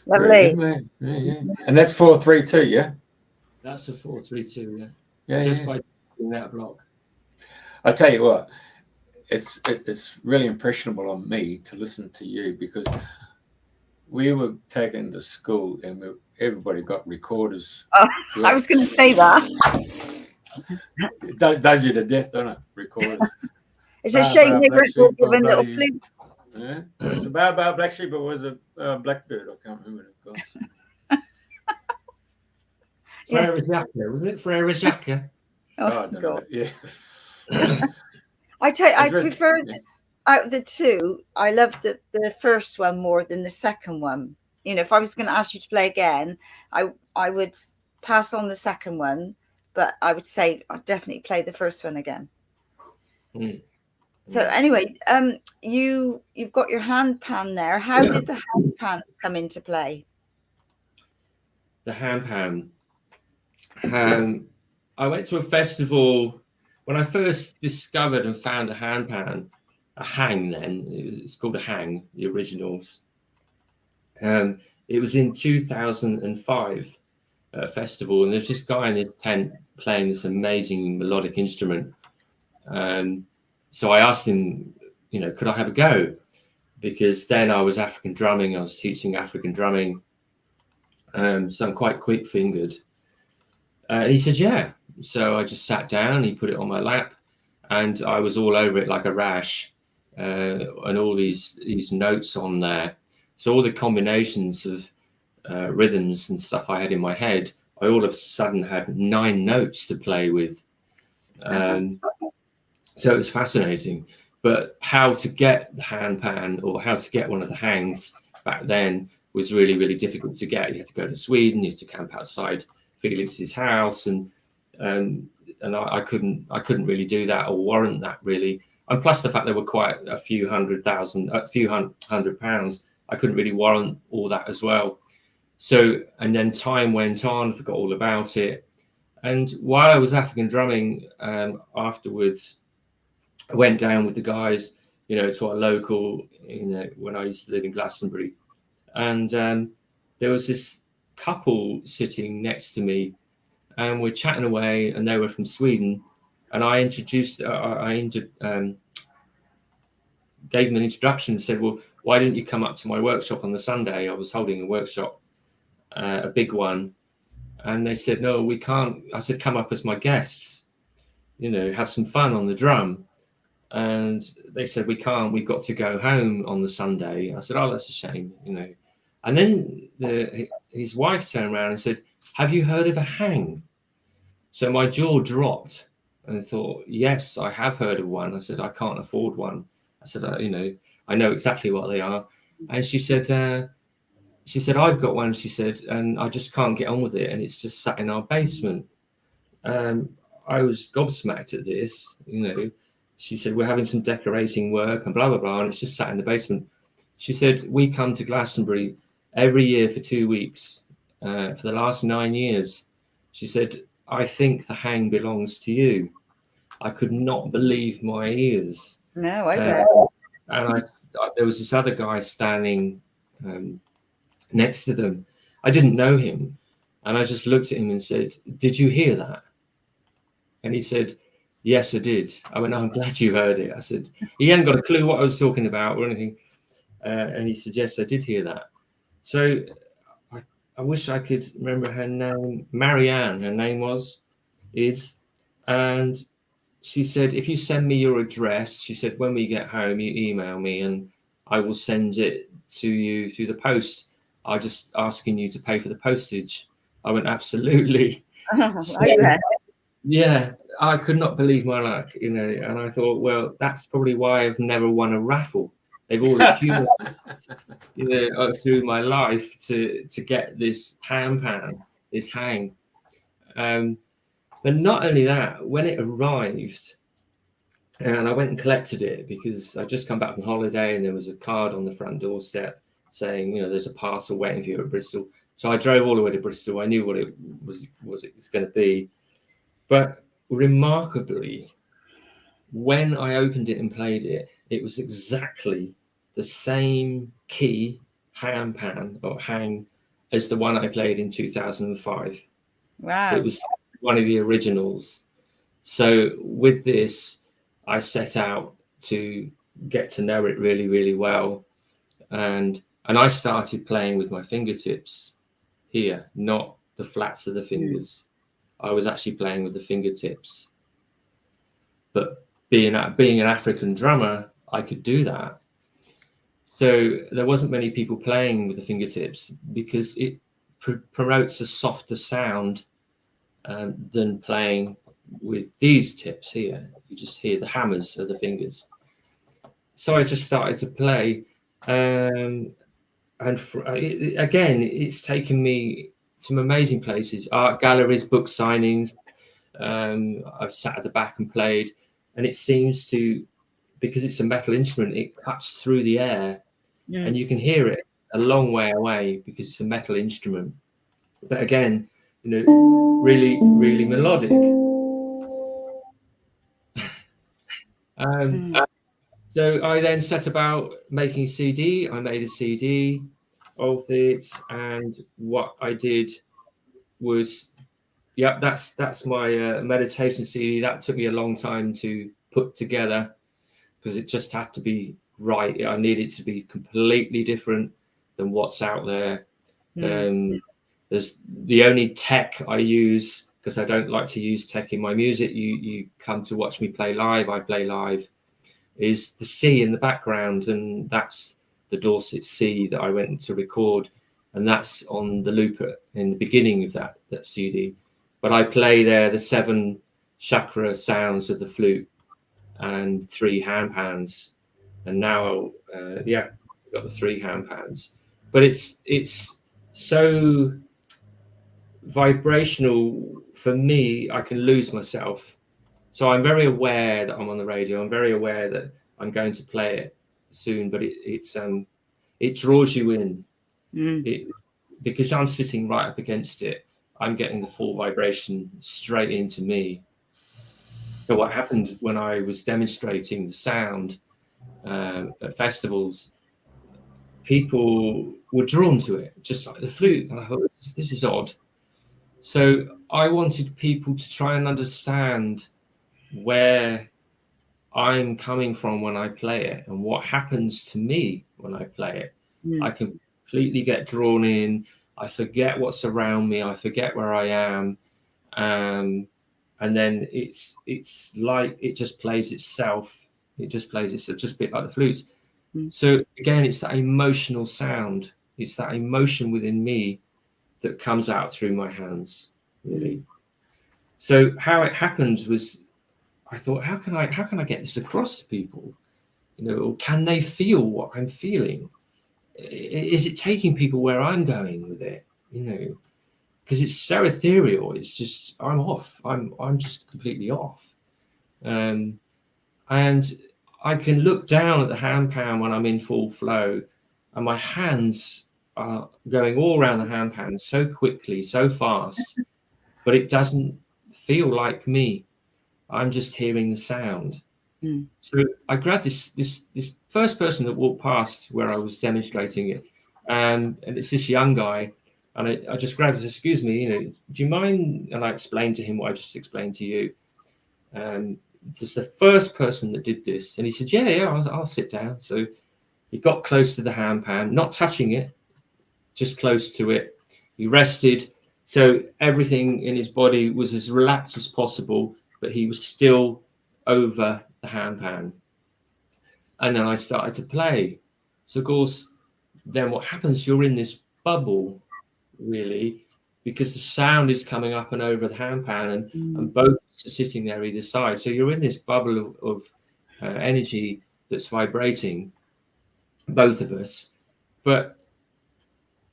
Lovely. Yeah. And that's 4-3-2, yeah? That's a 4-3-2, yeah. Yeah, Just yeah. by doing that block. I tell you what, it's really impressionable on me to listen to you, because we were taken to school and everybody got recorders. Oh, I was going to say that. It does you to death, doesn't it? Recorders. It's a shame they Black weren't sheep, given little bloody- flutes. Yeah. It's about black sheep. It was a blackbird. I can't remember, of course. Frere Jacka, wasn't it? Frere Jacka. Oh, I don't know. God. Yeah. I tell you, I It's really- prefer yeah. out of the two. I love the first one more than the second one. You know, if I was going to ask you to play again, I would pass on the second one, but I would say I'd definitely play the first one again. Mm. So anyway, you've got your handpan there. How did the handpans come into play? The handpan. I went to a festival when I first discovered and found a handpan, a hang. Then it's called a hang, the originals. It was in 2005 at a festival, and there's this guy in the tent playing this amazing melodic instrument. So I asked him, you know, could I have a go? Because then I was African drumming. I was teaching African drumming. So I'm quite quick-fingered. And he said, yeah. So I just sat down, he put it on my lap, and I was all over it like a rash, and all these notes on there. So all the combinations of rhythms and stuff I had in my head, I all of a sudden had 9 notes to play with. So it was fascinating. But how to get the handpan or how to get one of the hangs back then was really, really difficult to get. You had to go to Sweden, you had to camp outside Felix's house, and I couldn't really do that or warrant that really. And plus the fact there were quite a few hundred pounds, I couldn't really warrant all that as well. So, and then time went on, forgot all about it. And while I was African drumming, afterwards, I went down with the guys, you know, to our local, you know, when I used to live in Glastonbury. And there was this couple sitting next to me, and we're chatting away, and they were from Sweden. And I introduced, gave them an introduction and said, well, why didn't you come up to my workshop on the Sunday? I was holding a workshop, a big one. And they said, no, we can't. I said, come up as my guests, you know, have some fun on the drum. And they said, we can't, we've got to go home on the Sunday. I said, oh, that's a shame, you know. And then his wife turned around and said, have you heard of a hang? So my jaw dropped and I thought, yes, I have heard of one. I said, I can't afford one. I said, you know, I know exactly what they are. And she said, I've got one, she said, and I just can't get on with it. And it's just sat in our basement. I was gobsmacked at this, you know. She said, we're having some decorating work and blah, blah, blah. And it's just sat in the basement. She said, we come to Glastonbury every year for 2 weeks for the last 9 years. She said, I think the hang belongs to you. I could not believe my ears. No, I bet. And there was this other guy standing next to them. I didn't know him. And I just looked at him and said, did you hear that? And he said, yes, I did. I went, oh, I'm glad you heard it. I said, he hadn't got a clue what I was talking about or anything. And he said, yes, I did hear that. So I wish I could remember her name. Marianne, her name is. And she said, if you send me your address, she said, when we get home, you email me and I will send it to you through the post. I'm just asking you to pay for the postage. I went, absolutely. So, yeah, I could not believe my luck, you know, and I thought, well, that's probably why I've never won a raffle. They've all accumulated, you know, through my life to get this handpan, this hang. But not only that, when it arrived, and I went and collected it because I just come back from holiday and there was a card on the front doorstep saying, you know, there's a parcel waiting for you at Bristol. So I drove all the way to Bristol. I knew what it was going to be. But remarkably, when I opened it and played it, it was exactly the same key handpan or hang as the one I played in 2005. Wow. It was one of the originals. So with this, I set out to get to know it really, really well. And I started playing with my fingertips here, not the flats of the fingers. I was actually playing with the fingertips. But being an African drummer, I could do that. So there wasn't many people playing with the fingertips because it promotes a softer sound than playing with these tips here. You just hear the hammers of the fingers. So I just started to play, and again, it's taken me to some amazing places, art galleries, book signings. I've sat at the back and played, and it seems to, because it's a metal instrument, it cuts through the air, and you can hear it a long way away because it's a metal instrument. But again, really, really melodic. So I then set about making a CD. I made a CD of it, and what I did was, that's my meditation CD. That took me a long time to put together because it just had to be right. I needed it to be completely different than what's out there. There's the only tech I use, because I don't like to use tech in my music. You come to watch me play live. I play live. Is the C in the background, and that's the Dorset C that I went to record, and that's on the looper in the beginning of that CD. But I play there the 7 chakra sounds of the flute and 3 handpans, and now I've got the 3 handpans. But it's so vibrational for me, I can lose myself. So I'm very aware that I'm on the radio. I'm very aware that I'm going to play it soon, but it draws you in. Because I'm sitting right up against it. I'm getting the full vibration straight into me. So what happened when I was demonstrating the sound at festivals, people were drawn to it, just like the flute. And I thought, this is odd. So I wanted people to try and understand where I'm coming from when I play it and what happens to me when I play it. I completely get drawn in. I forget what's around me. I forget where I am. And then it's like it just plays itself. It just plays itself, just a bit like the flutes. So again, it's that emotional sound. It's that emotion within me that comes out through my hands, really. So how it happened was, I thought, how can I get this across to people? Or can they feel what I'm feeling? Is it taking people where I'm going with it? Because it's so ethereal. It's just, I'm off. I'm just completely off. And I can look down at the handpan when I'm in full flow, and my hands are going all around the handpan so quickly, so fast, but it doesn't feel like me. I'm just hearing the sound. So I grabbed this first person that walked past where I was demonstrating it, and it's this young guy, and I just grabbed it. Excuse me, do you mind? And I explained to him what I just explained to you. Just the first person that did this, and he said, "Yeah, I'll sit down." So he got close to the handpan, not touching it, just close to it. He rested, so everything in his body was as relaxed as possible, but he was still over the handpan. And then I started to play. So of course, then what happens, you're in this bubble, really, because the sound is coming up and over the handpan, and both are sitting there either side. So you're in this bubble of energy that's vibrating, both of us. But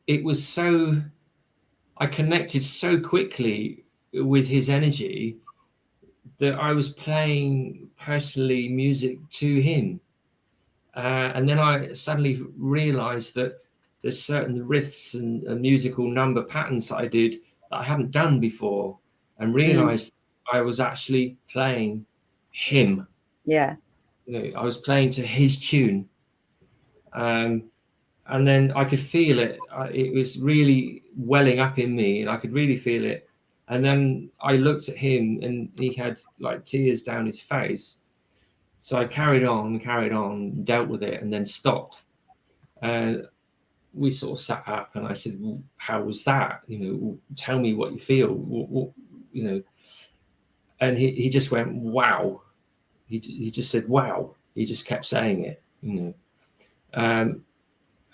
it was so, I connected so quickly with his energy that I was playing personally music to him. And then I suddenly realized that there's certain riffs and musical number patterns that I did that I hadn't done before, and realized I was actually playing him. Yeah. I was playing to his tune. And then I could feel it. It was really welling up in me, and I could really feel it. And then I looked at him, and he had like tears down his face. So I carried on, dealt with it, and then stopped. We sort of sat up, and I said, well, how was that? Tell me what you feel. And he just went, wow. He just said, wow. He just kept saying it, And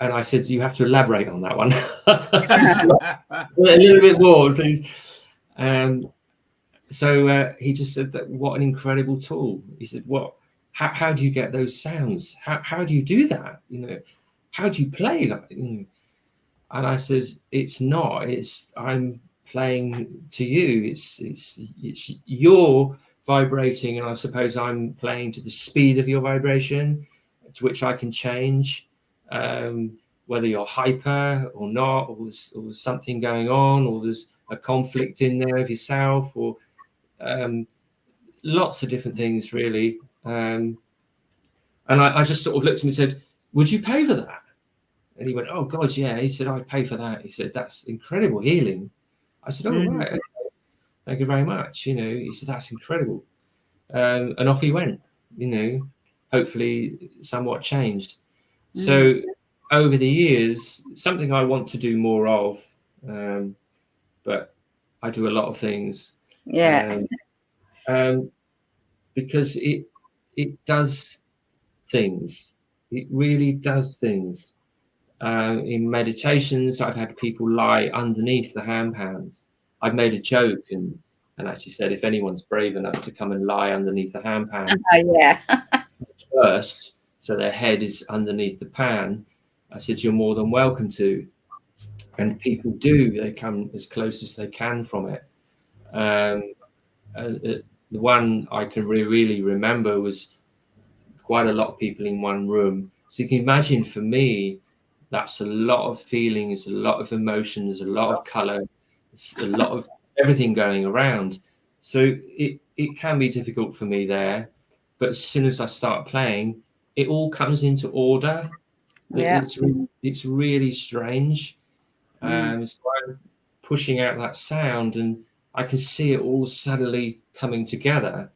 I said, you have to elaborate on that one. A little bit more, please. So he just said that what an incredible tool. He said, how do you get those sounds? How do you do that? How do you play that? And I said, I'm playing to you. It's you're vibrating, and I suppose I'm playing to the speed of your vibration, to which I can change, whether you're hyper or not, or there's something going on, or there's a conflict in there of yourself, or lots of different things, really. And I just sort of looked at him and said, would you pay for that? And he went, oh, God, yeah. He said, I'd pay for that. He said, that's incredible healing. I said, oh, right. Okay. Thank you very much. He said, that's incredible. And off he went, hopefully somewhat changed. So over the years, something I want to do more of, but I do a lot of things. Yeah. Because it does things. It really does things. In meditations, I've had people lie underneath the handpans. I've made a joke and actually said, if anyone's brave enough to come and lie underneath the handpan first, so their head is underneath the pan, I said, you're more than welcome to. And people do. They come as close as they can from it. The one I can really remember was quite a lot of people in one room. So you can imagine, for me, that's a lot of feelings, a lot of emotions, a lot of color, a lot of everything going around. So it can be difficult for me there. But as soon as I start playing, it all comes into order. Yeah. It's really strange. So I'm pushing out that sound, and I can see it all suddenly coming together.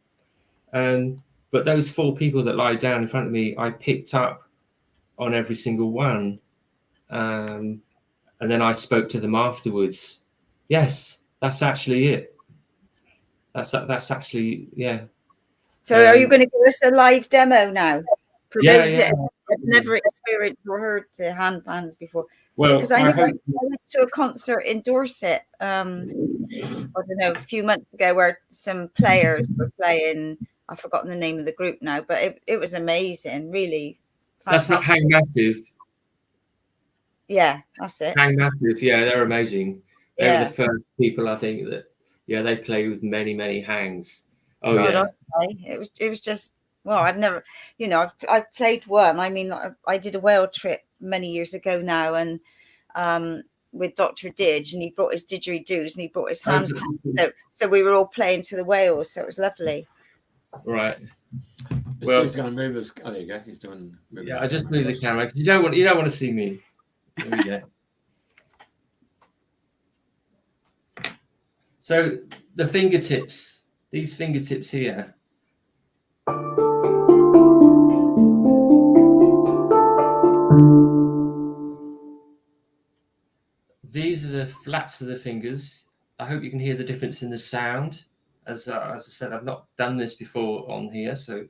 But those 4 people that lie down in front of me, I picked up on every single one. And then I spoke to them afterwards. Yes, that's actually it. That's actually, yeah. So are you going to give us a live demo now? For those that have never experienced or heard the handpans before. Well, because I went to a concert in Dorset, I don't know, a few months ago, where some players were playing. I've forgotten the name of the group now, but it was amazing, really fantastic. That's not Hang Massive. Yeah, that's it. Hang Massive, yeah, they're amazing. They were the first people, I think, that they play with many hangs. Oh God, yeah, it was just, well, I've never, I've played one. I mean, I did a whale trip many years ago now, and with Dr. Didge, and he brought his didgeridoos and he brought his handpans. So we were all playing to the whales, so it was lovely. Right. Well, he's going to move us. Oh, there you go. He's doing. Yeah, I just moved the camera because you don't want to see me. There we go. So the fingertips, these fingertips here. These are the flats of the fingers. I hope you can hear the difference in the sound. As I said, I've not done this before on here, so.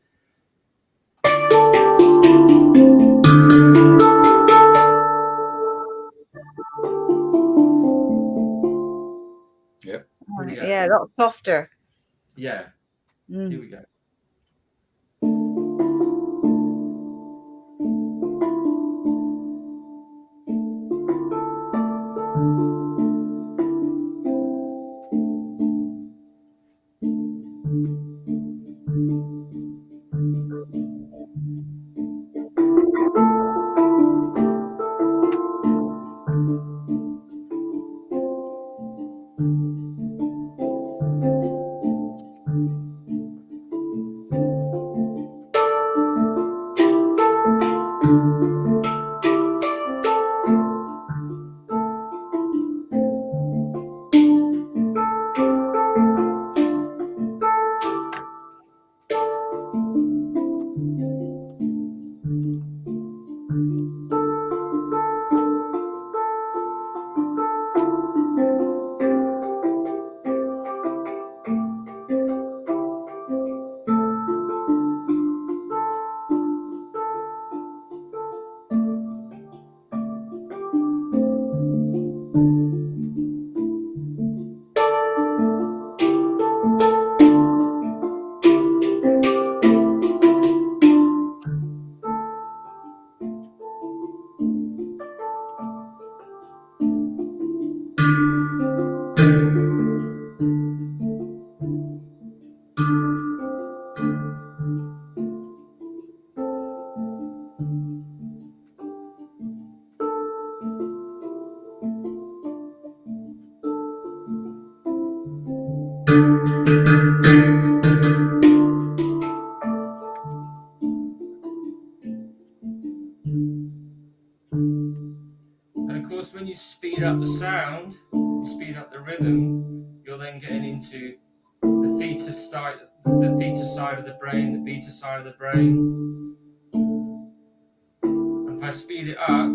Yep. Yeah, a lot softer. Yeah. Here we go. speed up the sound, you speed up the rhythm, you're then getting into the theta side of the brain, the beta side of the brain. And if I speed it up,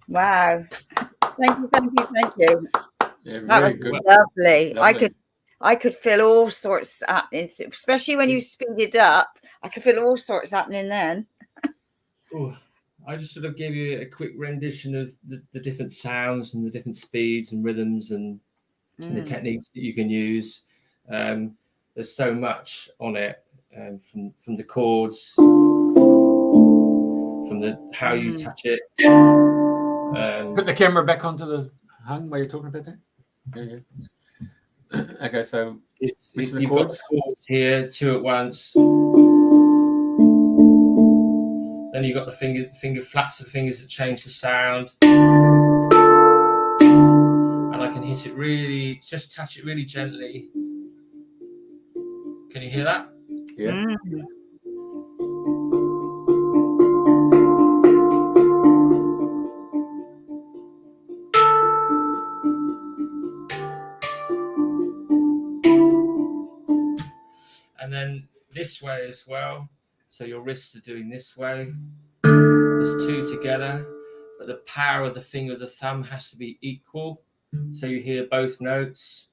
Wow. Thank you. Yeah, That very was good. lovely. Lovely. I could feel all sorts happening, especially when you speed it up. I could feel all sorts happening then. ooh, I just sort of gave you a quick rendition of the different sounds and the different speeds and rhythms and the techniques that you can use. There's so much on it, from the chords, from the how you touch it. Put the camera back onto the hung while you're talking about that. Yeah. Okay, so which are the you've chords? got the chords here, two at once. Then you've got the finger flats of the fingers that change the sound. And I can hit it really, just touch it really gently. Can you hear that? Yeah. And then this way as well. So your wrists are doing this way. There's two together, but the power of the finger of the thumb has to be equal. So you hear both notes.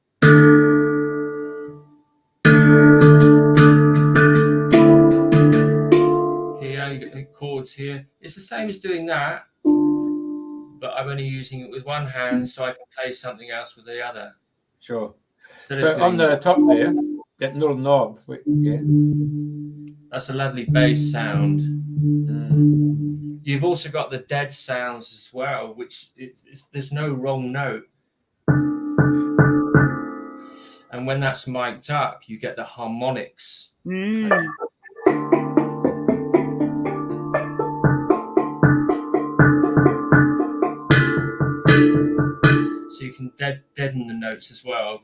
Here, you get chords here. It's the same as doing that, but I'm only using it with one hand, so I can play something else with the other. Sure. Instead So of on doing the top there, that little knob, yeah. that's a lovely bass sound. You've also got the dead sounds as well, which there's no wrong note. And when that's mic'd up, you get the harmonics. notes as well.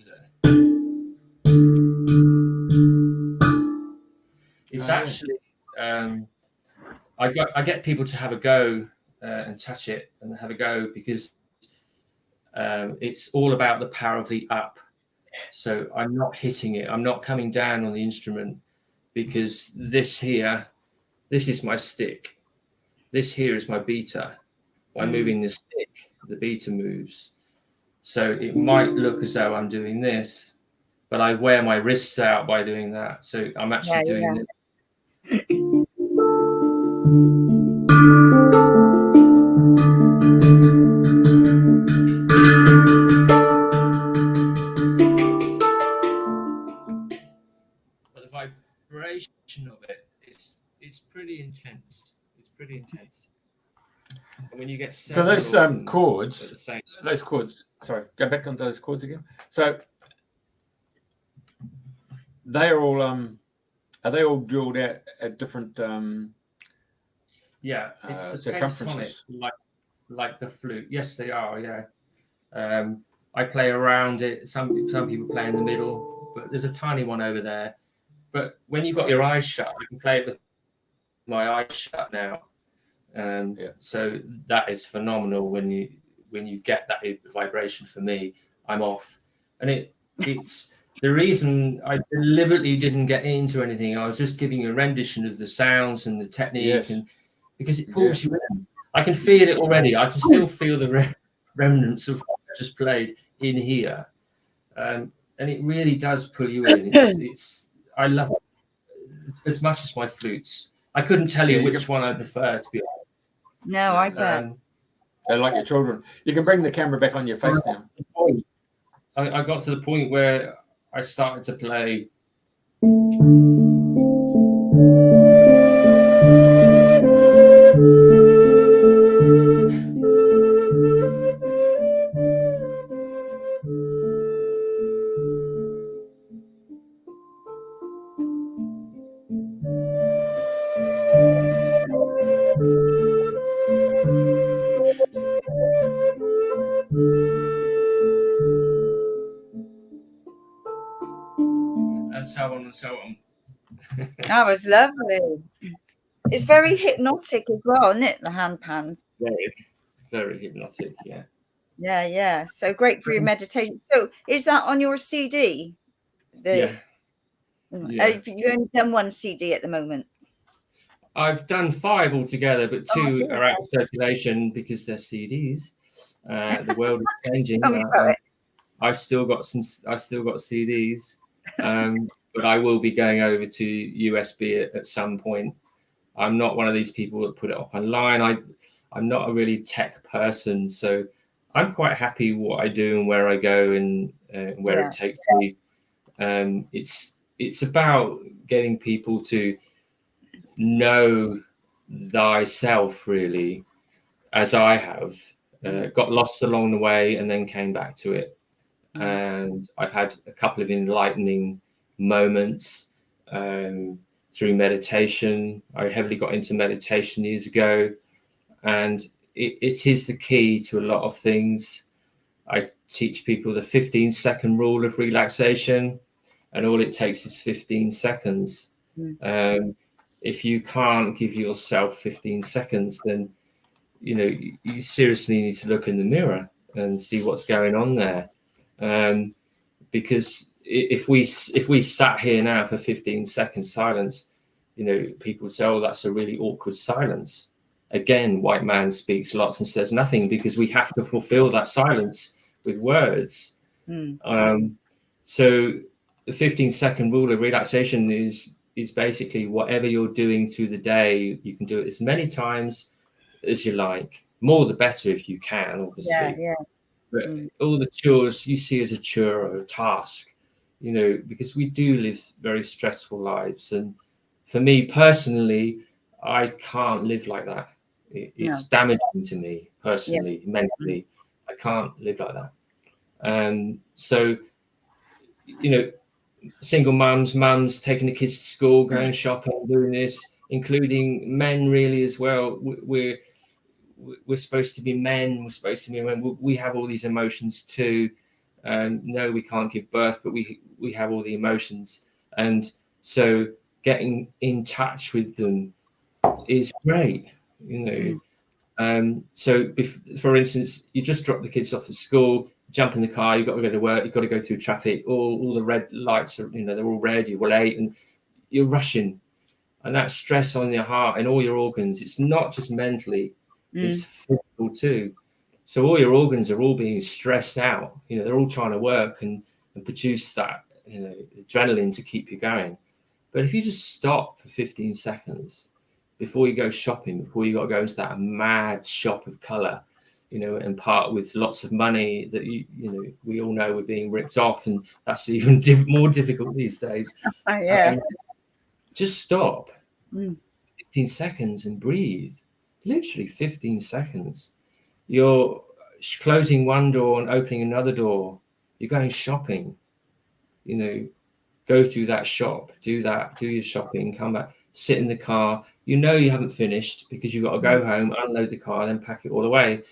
It's actually I get people to have a go and touch it and have a go because it's all about the power of the up. So I'm not hitting it. I'm not coming down on the instrument because this is my stick. This here is my beater. By moving the stick, the beater moves. So it might look as though I'm doing this, but I wear my wrists out by doing that. So I'm actually doing this. But the vibration of it is pretty intense. It's pretty intense. And when you get so those chords, sorry, go back onto those chords again. So they're all are they all drilled out at different it's circumferences, like the flute? Yes, they are. Yeah. I play around it. Some people play in the middle, but there's a tiny one over there. But when you've got your eyes shut, I can play it with my eyes shut now. So that is phenomenal when you get that vibration. For me, I'm off, and it's the reason I deliberately didn't get into anything. I was just giving a rendition of the sounds and the technique, and because it pulls you in. I can feel it already. I can still feel the remnants of what I just played in here, and it really does pull you in. It's I love it as much as my flutes. I couldn't tell you which one I prefer, to be honest. No, I bet. They're like your children. You can bring the camera back on your face now. I got to the point where I started to play. And so on and so on. That was lovely. It's very hypnotic as well, isn't it? The handpans. Very, very hypnotic. Yeah. Yeah. So great for your meditation. So is that on your CD? Yeah. Have you only done one CD at the moment? I've done 5 altogether, but 2 are out of circulation because they're CDs. The world is changing. I've still got CDs, but I will be going over to USB at some point. I'm not one of these people that put it up online. I'm not a really tech person, so I'm quite happy what I do and where I go and where it takes me. It's about getting people to know thyself, really, as I have. Got lost along the way and then came back to it. And I've had a couple of enlightening moments through meditation. I heavily got into meditation years ago, and it is the key to a lot of things. I teach people the 15-second rule of relaxation, and all it takes is 15 seconds. If you can't give yourself 15 seconds, then you seriously need to look in the mirror and see what's going on there. Because if we sat here now for 15 seconds silence, people would say, oh, that's a really awkward silence. Again, white man speaks lots and says nothing because we have to fulfill that silence with words. So the 15-second rule of relaxation is basically whatever you're doing through the day, you can do it as many times as you like. More the better if you can, obviously. But all the chores you see as a chore or a task, because we do live very stressful lives. And for me personally, I can't live like that. It's damaging to me personally, mentally. I can't live like that. So, single mums taking the kids to school, going shopping, doing this, including men really as well. We're supposed to be men. We're supposed to be women. We have all these emotions too. No, we can't give birth, but we have all the emotions. And so getting in touch with them is great, So for instance, you just drop the kids off at school, jump in the car, you've got to go to work, you've got to go through traffic, all the red lights are, they're all red, you're late, and you're rushing. And that stress on your heart and all your organs, it's not just mentally, it's physical too. So all your organs are all being stressed out. They're all trying to work and produce that, adrenaline to keep you going. But if you just stop for 15 seconds before you go shopping, before you got to go into that mad shop of color, and part with lots of money that we all know we're being ripped off, and that's even more difficult these days. Just stop 15 seconds and breathe. Literally 15 seconds. You're closing one door and opening another door. You're going shopping. Go through that shop, do your shopping, come back, sit in the car. You haven't finished because you've got to go home, unload the car, then pack it all away.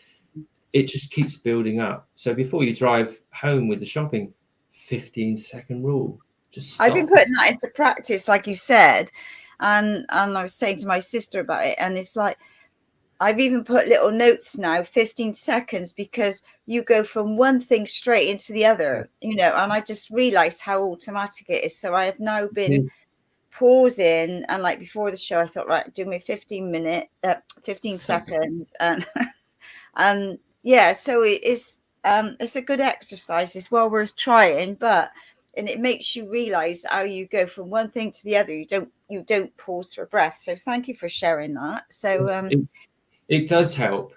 It just keeps building up. So before you drive home with the shopping, 15-second rule. Just stop. I've been putting that into practice, like you said, and I was saying to my sister about it, and it's like I've even put little notes now, 15 seconds, because you go from one thing straight into the other, and I just realized how automatic it is. So I have now been pausing, and like before the show, I thought, right, do me 15 seconds, and so it's a good exercise. It's well worth trying, and it makes you realize how you go from one thing to the other. You don't pause for breath. So thank you for sharing that. So it does help,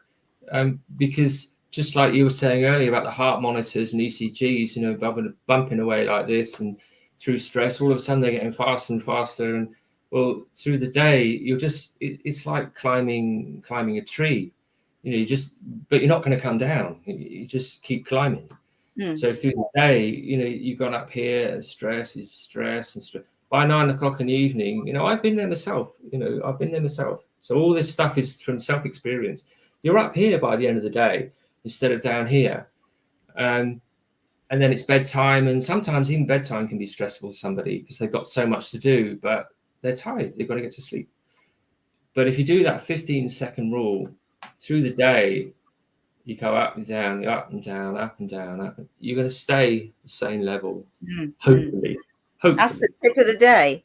because just like you were saying earlier about the heart monitors and ECGs, bumping away like this, and through stress, all of a sudden they're getting faster and faster. And well, through the day, it's like climbing a tree. But you're not going to come down. You just keep climbing. So through the day, you've gone up here, and stress is stress and stress. By 9 o'clock in the evening, I've been there myself. So all this stuff is from self-experience. You're up here by the end of the day instead of down here. And then it's bedtime. And sometimes even bedtime can be stressful for somebody because they've got so much to do, but they're tired. They've got to get to sleep. But if you do that 15-second rule through the day, you go up and down, up and down, up and down, up. You're going to stay the same level, hopefully. That's the tip of the day.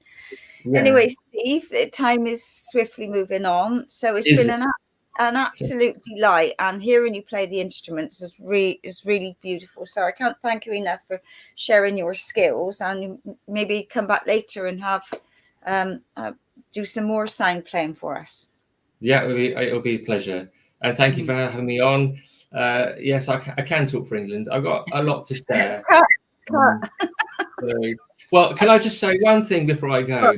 Yeah. Anyway, Steve, the time is swiftly moving on. So it's been an absolute delight, and hearing you play the instruments is really beautiful. So I can't thank you enough for sharing your skills, and maybe come back later and have do some more sound playing for us. Yeah, it'll be a pleasure. And thank you for having me on. Yes, I can talk for England. I've got a lot to share. Well, can I just say one thing before I go?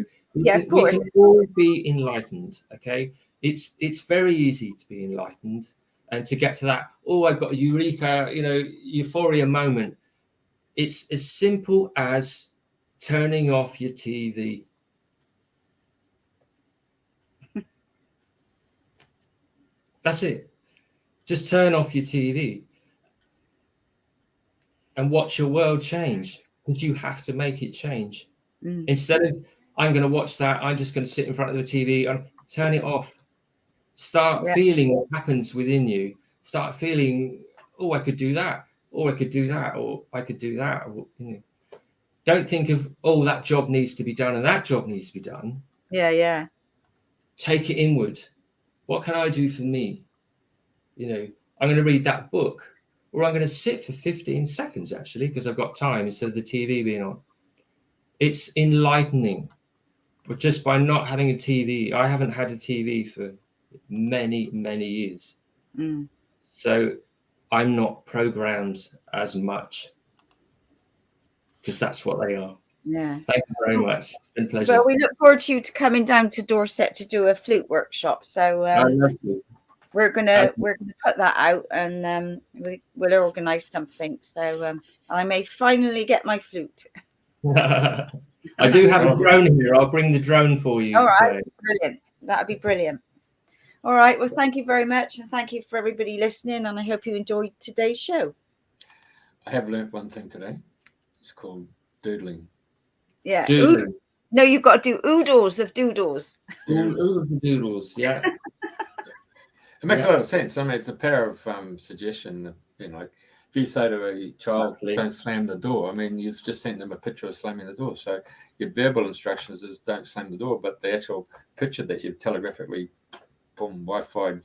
Of course. We can all be enlightened, okay? It's very easy to be enlightened and to get to that, I've got a eureka, euphoria moment. It's as simple as turning off your TV. That's it. Just turn off your TV and watch your world change, because you have to make it change. Instead of, I'm going to watch that, I'm just going to sit in front of the TV and turn it off. Start feeling what happens within you. Start feeling, I could do that, or I could do that, or I could do that. Don't think of, that job needs to be done and that job needs to be done. Yeah. Take it inward. What can I do for me? I'm going to read that book, or I'm going to sit for 15 seconds, actually, because I've got time instead of the TV being on. It's enlightening. But just by not having a TV, I haven't had a TV for many, many years. So I'm not programmed as much, because that's what they are. Yeah. Thank you very much. It's been a pleasure. Well, we look forward to you coming down to Dorset to do a flute workshop. So I love you. we're gonna put that out, and we'll organise something. So I may finally get my flute. I do have a drone here. I'll bring the drone for you. All right, brilliant. That'd be brilliant. All right. Well, thank you very much, and thank you for everybody listening. And I hope you enjoyed today's show. I have learnt one thing today. It's called doodling. Yeah. Doodling. No, you've got to do oodles of doodles. Doodles, yeah. It makes a lot of sense. I mean, it's a pair of suggestion. Like if you say to a child, Exactly. "Don't slam the door," I mean, you've just sent them a picture of slamming the door. So your verbal instructions is "Don't slam the door," but the actual picture that you've telegraphically, boom, Wi-Fi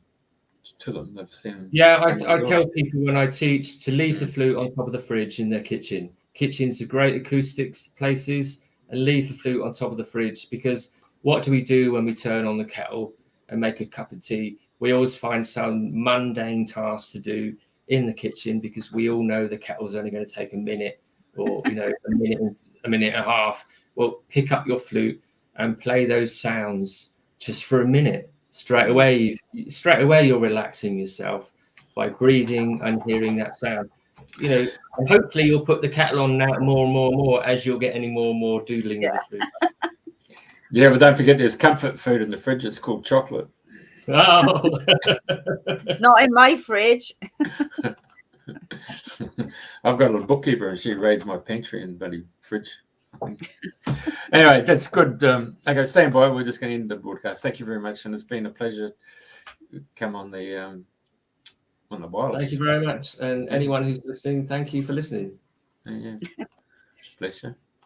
to them, they've seen. Yeah, I tell people when I teach to leave the flute on top of the fridge in their kitchen. Kitchens are great acoustics places, and leave the flute on top of the fridge, because what do we do when we turn on the kettle and make a cup of tea? We always find some mundane task to do in the kitchen, because we all know the kettle's only going to take a minute, or a minute and a half. Well, pick up your flute and play those sounds just for a minute. Straight away you're relaxing yourself by breathing and hearing that sound. And hopefully you'll put the kettle on now more and more and more as you're getting more and more doodling with the flute. Yeah, but don't forget there's comfort food in the fridge. It's called chocolate. Oh. Not in my fridge. I've got a little bookkeeper and she raids my pantry and bloody fridge. Anyway, that's good. Okay, stand by. We're just going to end the broadcast. Thank you very much, and it's been a pleasure to come on the wireless. Thank you very much, and anyone who's listening, thank you for listening. Yeah. Bless you.